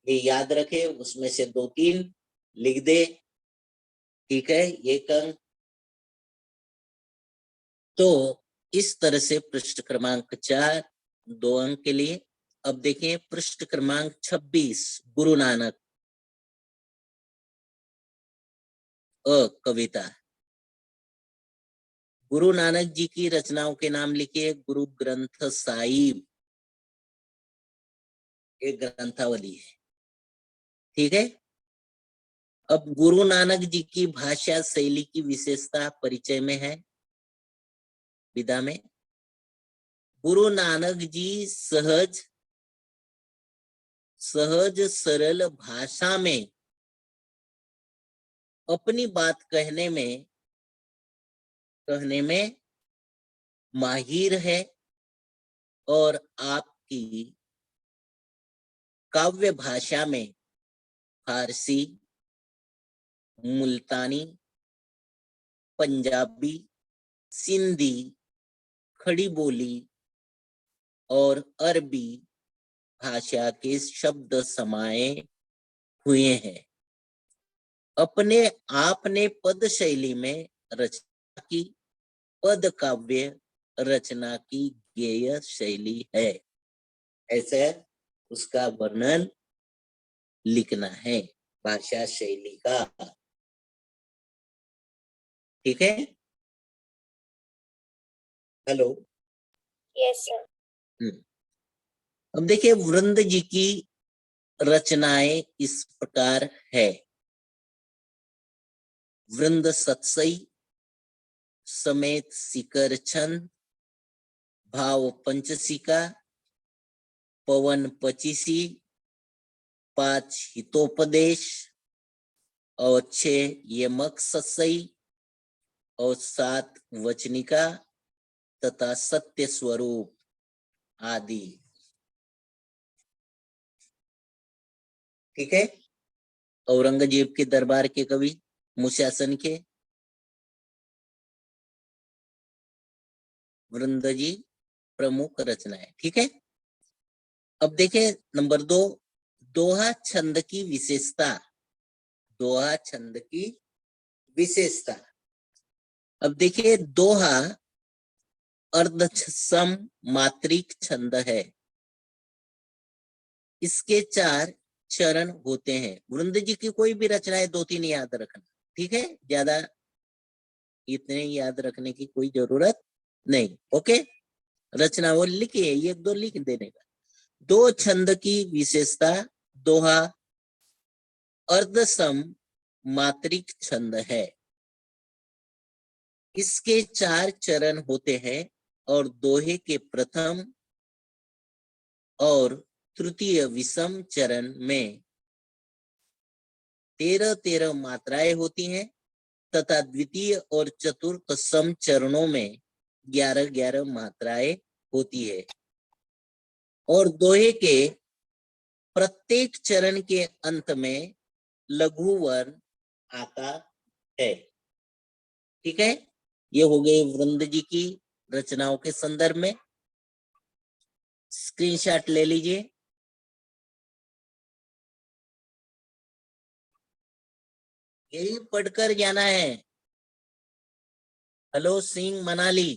ये याद रखे, उसमें से 2-3 लिख दे। ठीक है, 1 अंक। तो इस तरह से पृष्ठ क्रमांक 4 2 अंक के लिए। अब देखें पृष्ठ क्रमांक 26, गुरु नानक कविता। गुरु नानक जी की रचनाओं के नाम लिखिए। गुरु ग्रंथ साहिब एक ग्रंथावली है, ठीक है। अब गुरु नानक जी की भाषा शैली की विशेषता परिचय में है, विदा में। गुरु नानक जी सहज सरल भाषा में अपनी बात कहने में माहिर है और आपकी काव्य भाषा में फारसी, मुल्तानी, पंजाबी, सिंधी, खड़ी बोली और अरबी भाषा के शब्द समाये हुए हैं। अपने आपने पद शैली में रचना की, पद काव्य रचना की गेय शैली है, ऐसा उसका वर्णन लिखना है भाषा शैली का, ठीक है। हेलो। Yes, sir. अब देखिए वृंद जी की रचनाएं इस प्रकार है। वृंद सत्सई समेत शिकर छंद, भाव पंचसिका, पवन पचीसी, 5 हितोपदेश और 6 यमक सत्सई और 7 वचनिका तथा सत्य स्वरूप आदि, ठीक है। औरंगजेब के दरबार के कवि, मुशासन के वृंद जी प्रमुख रचनाएं, ठीक है। अब देखें नंबर 2, दोहा छंद की विशेषता। दोहा छंद की विशेषता। अब देखिए दोहा अर्धसम मात्रिक छंद है। इसके 4 चरण होते हैं। वृंद जी की कोई भी रचनाएं 2-3 याद रखना, ठीक है, ज्यादा इतने याद रखने की कोई जरूरत नहीं, ओके। रचना वो लिखिए, 1-2 लिख देने का। 2 छंद की विशेषता। दोहा अर्धसम मात्रिक छंद है। इसके 4 चरण होते हैं और दोहे के प्रथम और तृतीय विषम चरण में 13-13 मात्राएं होती हैं तथा द्वितीय और चतुर्थ सम चरणों में 11-11 मात्राएं होती है और दोहे के प्रत्येक चरण के अंत में लघु वर्ण आता है, ठीक है। ये हो गए वृंद जी की रचनाओं के संदर्भ में। स्क्रीनशॉट ले लीजिए। यही पढ़कर जाना है। Hello Singh Manali.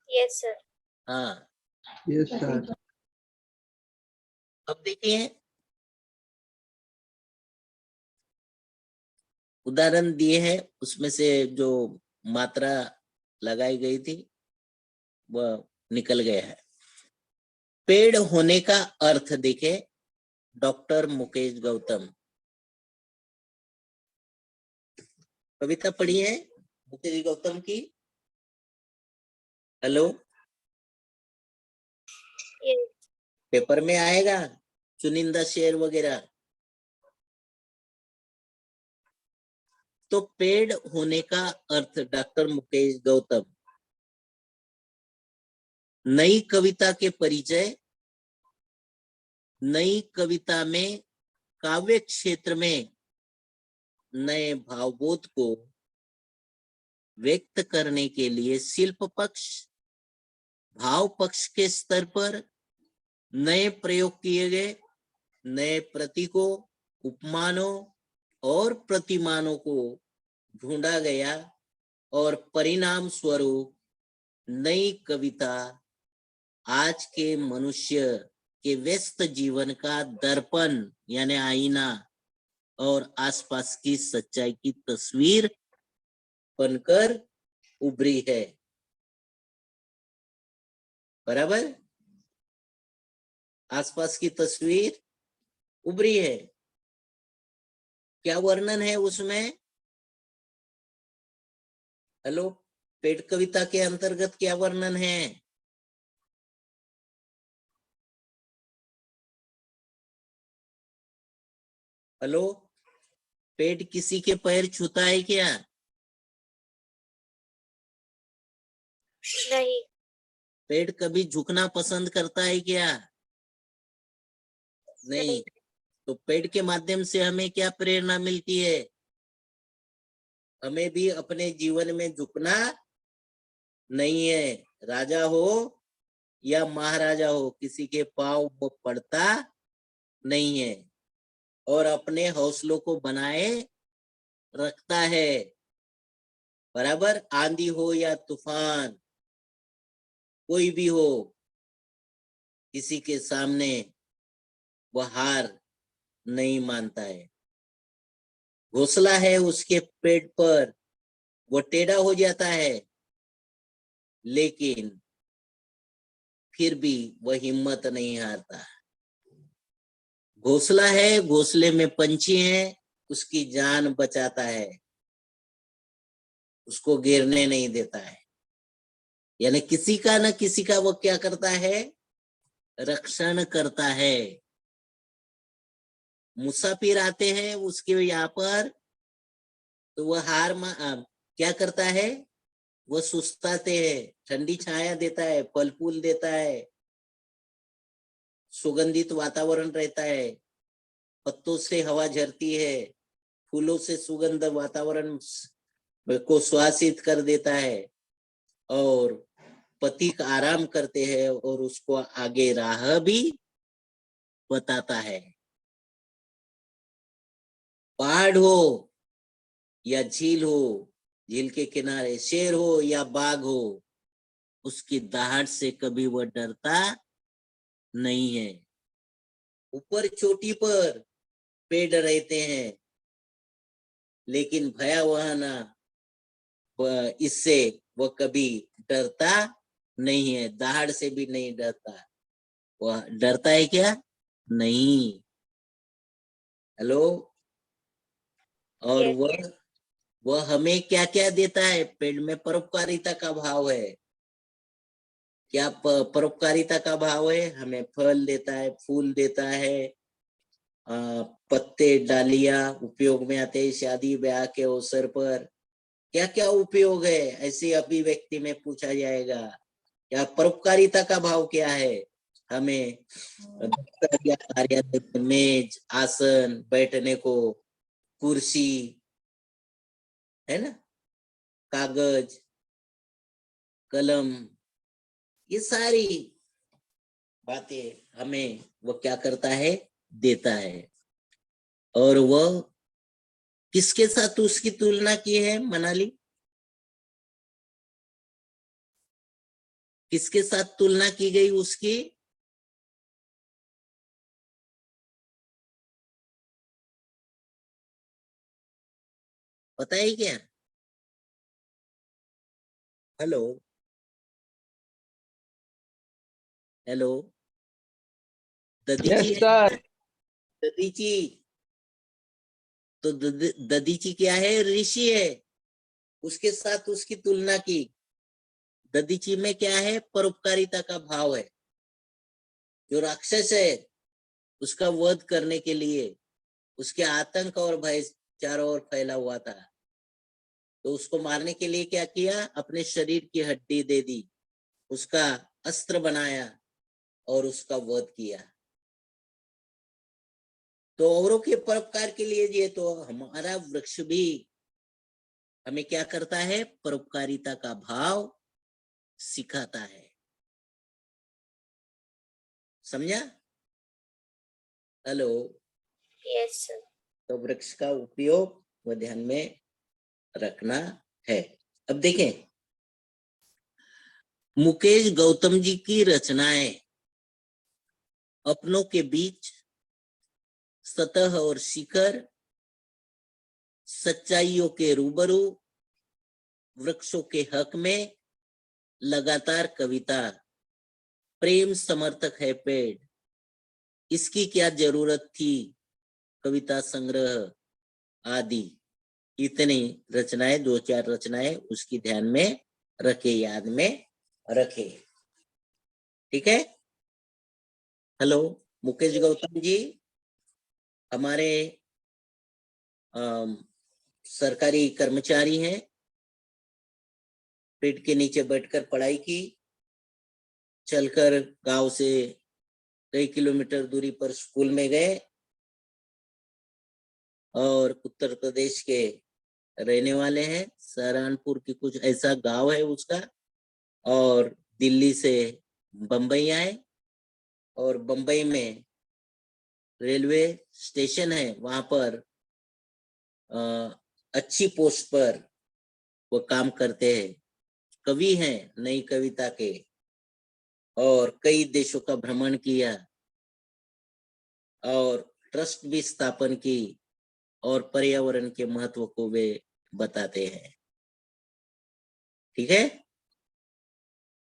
Yes, sir. हाँ, Yes, sir. अब देखिए उदाहरण दिए हैं, उसमें से जो मात्रा लगाई गई थी वह निकल गया है। पेड़ होने का अर्थ देखे, डॉक्टर मुकेश गौतम। कविता पढ़ी है मुकेश गौतम की? Hello, Yes. पेपर में आएगा चुनिंदा शेर वगैरह। तो पेड़ होने का अर्थ डॉक्टर मुकेश गौतम। नई कविता के परिचय। नई कविता में काव्य क्षेत्र में नए भावबोध को व्यक्त करने के लिए शिल्प पक्ष, भाव पक्ष के स्तर पर नए प्रयोग किए गए। नए प्रतीकों, उपमानों और प्रतिमानों को ढूंढा गया और परिणाम स्वरूप नई कविता आज के मनुष्य के व्यस्त जीवन का दर्पण यानी आईना और आसपास की सच्चाई की तस्वीर बनकर उभरी है। बराबर, आसपास की तस्वीर उभरी है। क्या वर्णन है उसमें? हेलो, पेट कविता के अंतर्गत क्या वर्णन है? हेलो, पेट किसी के पैर छूता है क्या? नहीं। पेट कभी झुकना पसंद करता है क्या? नहीं। तो पेट के माध्यम से हमें क्या प्रेरणा मिलती है? हमें भी अपने जीवन में झुकना नहीं है। राजा हो या महाराजा हो, किसी के पांव वो पड़ता नहीं है और अपने हौसलों को बनाए रखता है। बराबर, आंधी हो या तूफान, कोई भी हो, किसी के सामने वह हार नहीं मानता है। घोंसला है उसके पेट पर, वो टेढ़ा हो जाता है, लेकिन फिर भी वह हिम्मत नहीं हारता। घोंसला है, घोंसले में पंछी हैं, उसकी जान बचाता है, उसको गिरने नहीं देता है। यानी किसी का न किसी का वो क्या करता है? रक्षण करता है। मुसाफिर आते हैं उसके यहाँ पर, तो वह क्या करता है? वह सुस्ताते हैं, ठंडी छाया देता है, फल फूल देता है, सुगंधित वातावरण रहता है, पत्तों से हवा झरती है, फूलों से सुगंध वातावरण को श्वासित कर देता है, और पथिक आराम करते हैं और उसको आगे राह भी बताता है। पहाड़ हो या झील हो, झील के किनारे शेर हो या बाघ हो, उसकी दहाड़ से कभी वह डरता नहीं है। ऊपर चोटी पर पेड़ रहते हैं, लेकिन भयावह ना इससे वह कभी डरता नहीं है, दहाड़ से भी नहीं डरता। वह डरता है क्या? नहीं। हेलो, और Yes. वह हमें क्या क्या देता है? पेड़ में परोपकारिता का भाव है। क्या परोपकारिता का भाव है? हमें फल देता है, फूल देता है, पत्ते डालियां उपयोग में आते हैं शादी ब्याह के अवसर पर। क्या क्या उपयोग है, ऐसी अभिव्यक्ति में पूछा जाएगा। क्या परोपकारिता का भाव क्या है? हमें कार्यालय में मेज, आसन, बैठने को कुर्सी, है ना, कागज, कलम, ये सारी बातें हमें वो क्या करता है? देता है। और वह किसके साथ उसकी तुलना की है मनाली? किसके साथ तुलना की गई उसकी? पता है क्या? हेलो, हेलो, यस ददीची है। सर। ददीची, तो ददीची क्या है? ऋषि है, उसके साथ उसकी तुलना की। ददीची में क्या है? परोपकारिता का भाव है। जो राक्षस है, उसका वध करने के लिए, उसके आतंक और भय चारों ओर फैला हुआ था, तो उसको मारने के लिए क्या किया? अपने शरीर की हड्डी दे दी, उसका अस्त्र बनाया और उसका वध किया। तो औरों के परोपकार के लिए ये, तो हमारा वृक्ष भी हमें क्या करता है? परोपकारिता का भाव सिखाता है। समझा? Hello, Yes, sir. तो वृक्ष का उपयोग वो ध्यान में रखना है। अब देखें, मुकेश गौतम जी की रचनाएं अपनों के बीच, सतह और शिखर, सच्चाइयों के रूबरू, वृक्षों के हक में लगातार कविता, प्रेम समर्थक है पेड़, इसकी क्या जरूरत थी, कविता संग्रह आदि, इतनी रचनाएं, 2-4 रचनाएं उसकी ध्यान में रखे, याद में रखे। ठीक है। हेलो मुकेश गौतम जी, हमारे सरकारी कर्मचारी हैं, पेड़ के नीचे बैठकर पढ़ाई की, चलकर गांव से कई किलोमीटर दूरी पर स्कूल में गए, और उत्तर प्रदेश के रहने वाले हैं, सहारनपुर की कुछ ऐसा गांव है उसका, और दिल्ली से बंबई आए, और बंबई में रेलवे स्टेशन है, वहां पर अच्छी पोस्ट पर वो काम करते हैं, कवि हैं नई कविता के, और कई देशों का भ्रमण किया, और ट्रस्ट भी स्थापन की, और पर्यावरण के महत्व को वे बताते हैं। ठीक है।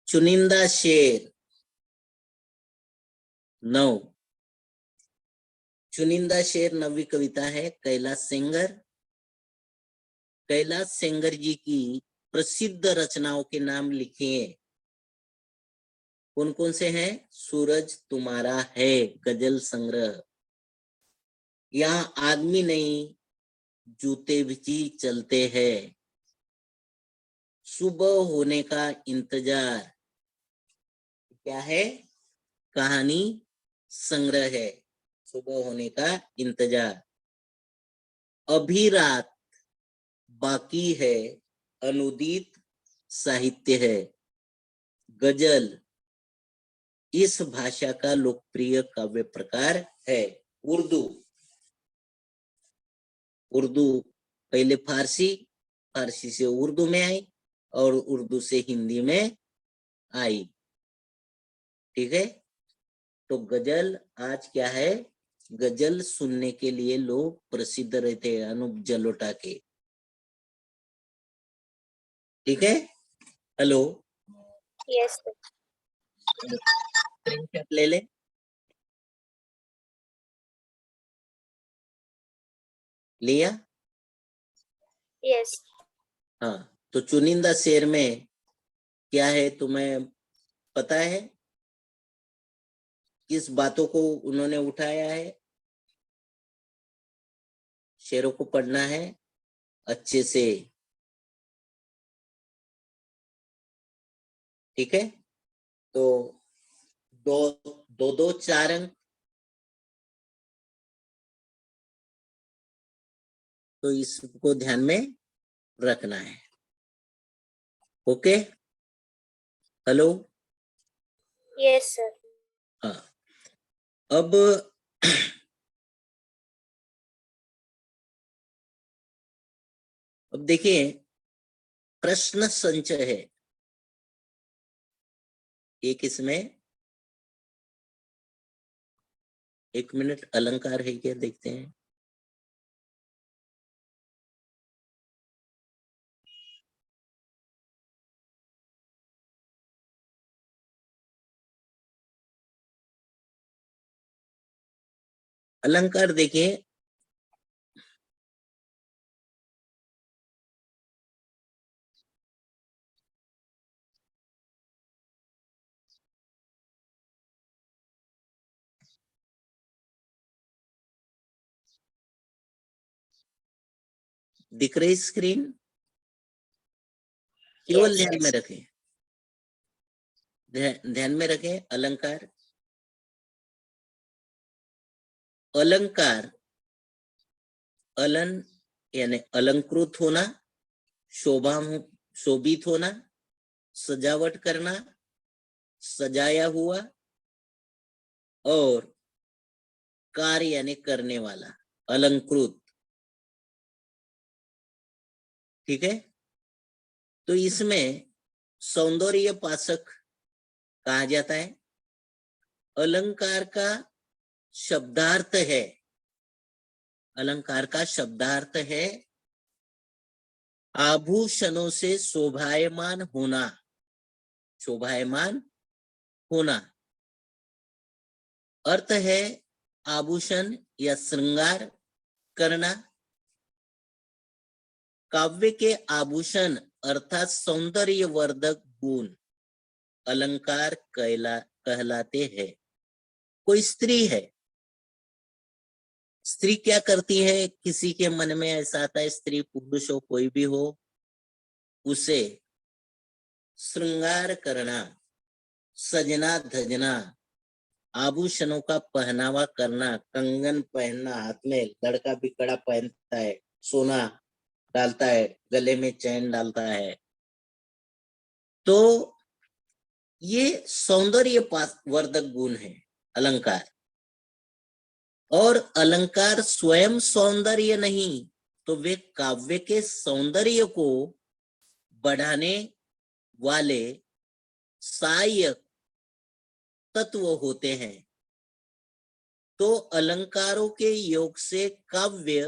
चुनिंदा शेर 9, चुनिंदा शेर 9वीं कविता है, कैलाश सेंगर। कैलाश सेंगर जी की प्रसिद्ध रचनाओं के नाम लिखिए। कौन कौन से हैं? सूरज तुम्हारा है गजल संग्रह, यहाँ आदमी नहीं जूते भी चलते हैं, सुबह होने का इंतजार, क्या है? कहानी संग्रह है, सुबह होने का इंतजार। अभी रात बाकी है, अनुदित साहित्य है। गजल इस भाषा का लोकप्रिय काव्य प्रकार है। उर्दू, उर्दू पहले फारसी, फारसी से उर्दू में आई, और उर्दू से हिंदी में आई। ठीक है। तो गजल आज क्या है? गजल सुनने के लिए लोग प्रसिद्ध रहते हैं, अनूप जलोटा के। ठीक है। Hello, Yes, sir. स्क्रीनशॉट ले ले। लिया? Yes. हाँ, तो चुनिंदा शेर में क्या है तुम्हें पता है? किस बातों को उन्होंने उठाया है? शेरों को पढ़ना है अच्छे से। ठीक है। तो दो दो, 4 अंक, तो इसको ध्यान में रखना है। ओके। हेलो। Yes, sir. हाँ, अब अब देखिए, प्रश्न संचय है एक, इसमें 1 मिनट, अलंकार है क्या देखते हैं। अलंकार देखिए, दिख रही स्क्रीन? केवल Yes. ध्यान में रखें, ध्यान में रखें। अलंकार, अलंकार अलन यानी अलंकृत होना, शोभा, शोभित होना, सजावट करना, सजाया हुआ, और कार्य यानी करने वाला, अलंकृत। ठीक है। तो इसमें सौंदर्य पाशक कहा जाता है। अलंकार का शब्दार्थ है, अलंकार का शब्दार्थ है आभूषणों से शोभायमान होना, शोभायमान होना अर्थ है आभूषण या श्रृंगार करना। काव्य के आभूषण अर्थात सौंदर्य वर्धक गुण अलंकार कहलाते हैं। कोई स्त्री है, स्त्री क्या करती है, किसी के मन में ऐसा आता है, स्त्री पुरुष हो कोई भी हो, उसे श्रृंगार करना, सजना धजना, आभूषणों का पहनावा करना, कंगन पहनना, हाथ में लड़का भी कड़ा पहनता है, सोना डालता है, गले में चैन डालता है, तो ये सौंदर्य वर्धक गुण है अलंकार। और अलंकार स्वयं सौंदर्य नहीं, तो वे काव्य के सौंदर्य को बढ़ाने वाले सहायक तत्व होते हैं। तो अलंकारों के योग से काव्य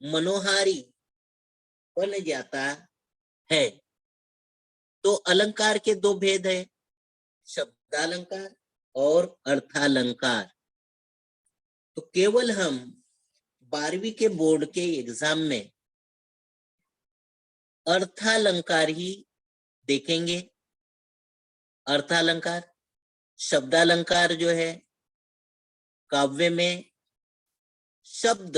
मनोहारी बन जाता है। तो अलंकार के दो भेद है, शब्दालंकार और अर्थालंकार। तो केवल हम 12वीं के बोर्ड के एग्जाम में अर्थालंकार ही देखेंगे। अर्थालंकार, शब्दालंकार जो है काव्य में शब्द,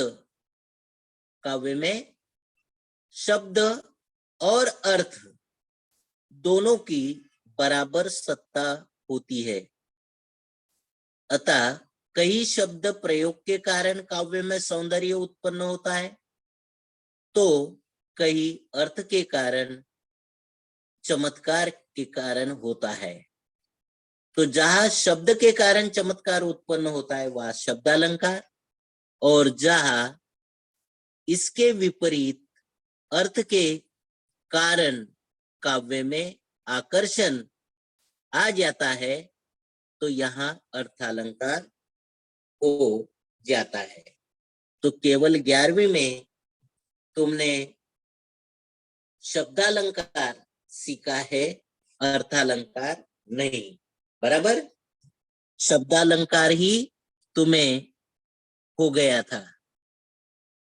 काव्य में शब्द और अर्थ दोनों की बराबर सत्ता होती है। अतः कई शब्द प्रयोग के कारण काव्य में सौंदर्य उत्पन्न होता है, तो कई अर्थ के कारण, चमत्कार के कारण होता है। तो जहां शब्द के कारण चमत्कार उत्पन्न होता है वह शब्दालंकार, और जहां इसके विपरीत अर्थ के कारण काव्य में आकर्षण आ जाता है, तो यहाँ अर्थालंकार हो जाता है। तो केवल 11वीं में तुमने शब्दालंकार सीखा है, अर्थालंकार नहीं, बराबर। शब्दालंकार ही तुम्हें हो गया था,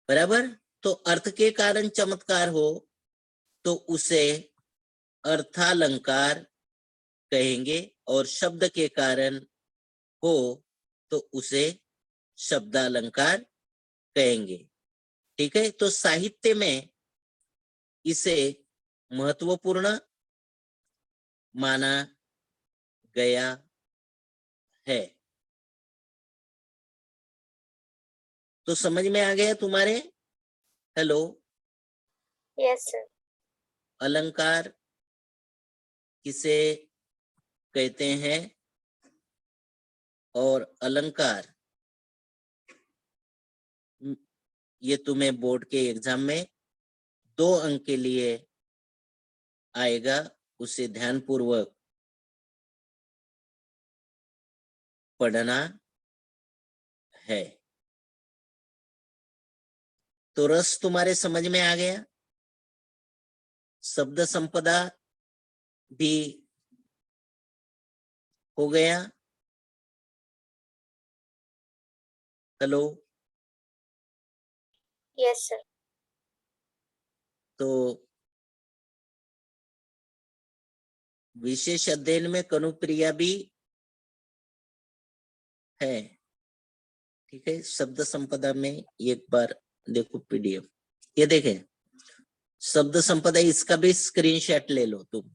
बराबर। तो अर्थ के कारण चमत्कार हो तो उसे अर्थालंकार कहेंगे, और शब्द के कारण हो तो उसे शब्दालंकार कहेंगे। ठीक है, तो साहित्य में इसे महत्वपूर्ण माना गया है। तो समझ में आ गया तुम्हारे? Hello, Yes, sir. अलंकार किसे कहते हैं, और अलंकार ये तुम्हें बोर्ड के एग्जाम में 2 अंक के लिए आएगा, उसे ध्यानपूर्वक पढ़ना है। तो रस तुम्हारे समझ में आ गया? शब्द संपदा भी हो गया? Hello, Yes, sir. तो विशेष अध्ययन में कनुप्रिया भी है। ठीक है, शब्द संपदा में एक बार देखो पीडीएफ, ये देखें शब्द संपदा, इसका भी स्क्रीनशॉट ले लो तुम।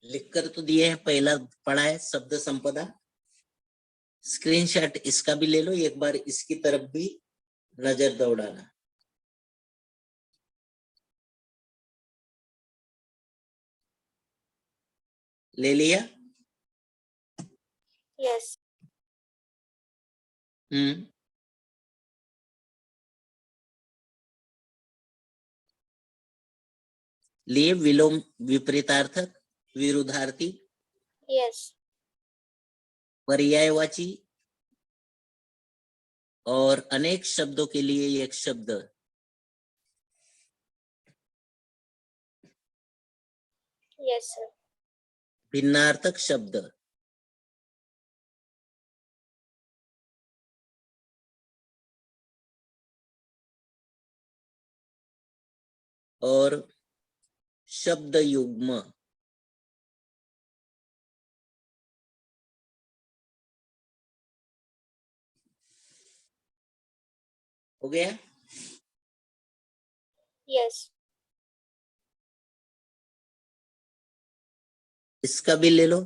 लिखकर तो दिए हैं, पहला पढ़ा है शब्द संपदा, स्क्रीनशॉट इसका भी ले लो, एक बार इसकी तरफ भी नजर दौड़ाना। ले लिया? Yes. लिए विलोम, विपरीतार्थक, विरुद्धार्थी, Yes. पर्यायवाची, और अनेक शब्दों के लिए एक शब्द, Yes, sir. भिन्नार्थक शब्द, और शब्द युग्म, हो गया। Yes. इसका भी ले लो।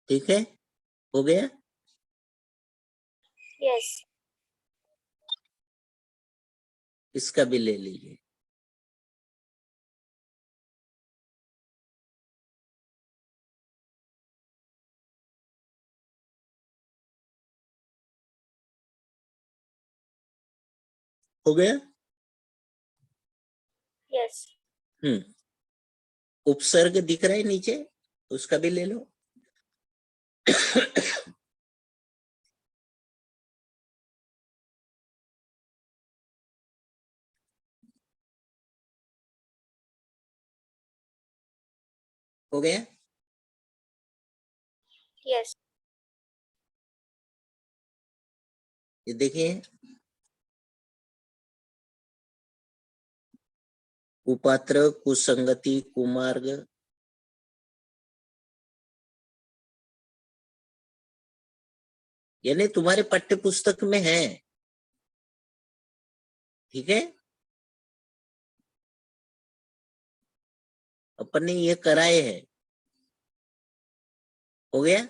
ठीक है, हो गया। Yes. इसका भी ले लीजिए। हो गया। Yes. उपसर्ग दिख रहा है नीचे, उसका भी ले लो। हो गया। Yes. ये देखिए, कुपात्र, कुसंगति, कुमार्ग, यानी तुम्हारे पाठ्य पुस्तक में है। ठीक है, अपन ने ये कराए हैं। हो गया।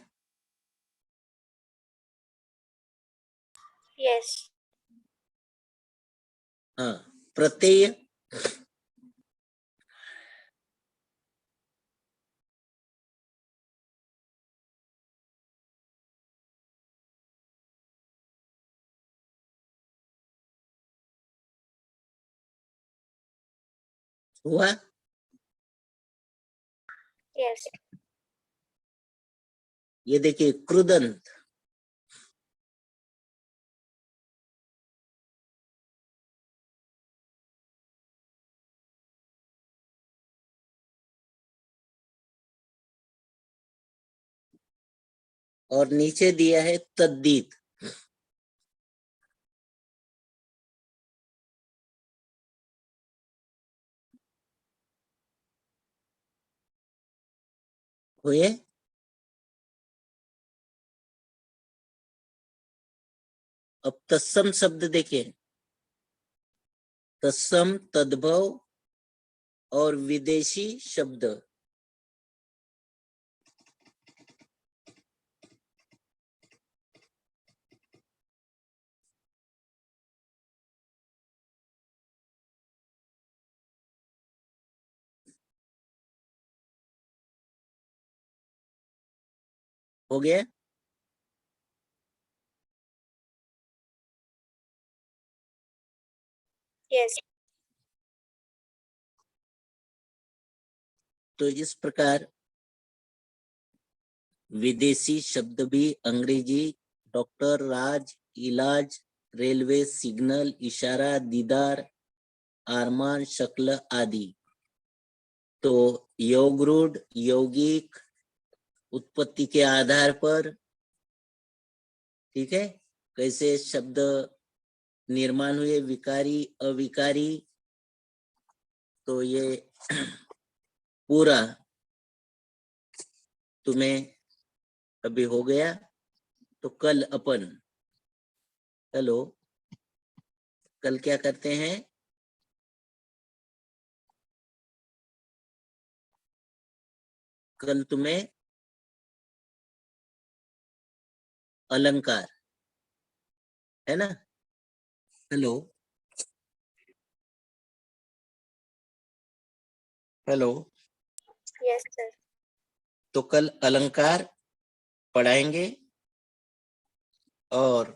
Yes. हाँ, प्रत्यय, हुआ। Yes. ये देखिए, क्रुदंत, और नीचे दिया है तद्दीत। हुए। अब तत्सम शब्द देखिए, तत्सम, तद्भव और विदेशी शब्द। हो गया। Yes. तो इस प्रकार विदेशी शब्द भी अंग्रेजी, डॉक्टर, राज, इलाज, रेलवे, सिग्नल, इशारा, दीदार, आरमान, शक्ल आदि। तो योगरूढ़, यौगिक, उत्पत्ति के आधार पर, ठीक है, कैसे शब्द निर्माण हुए, विकारी, अविकारी, तो ये पूरा तुम्हें अभी हो गया। तो कल अपन, हेलो, कल क्या करते हैं, कल तुम्हें अलंकार, है ना। Hello, hello. Yes, sir. तो कल अलंकार पढ़ाएंगे, और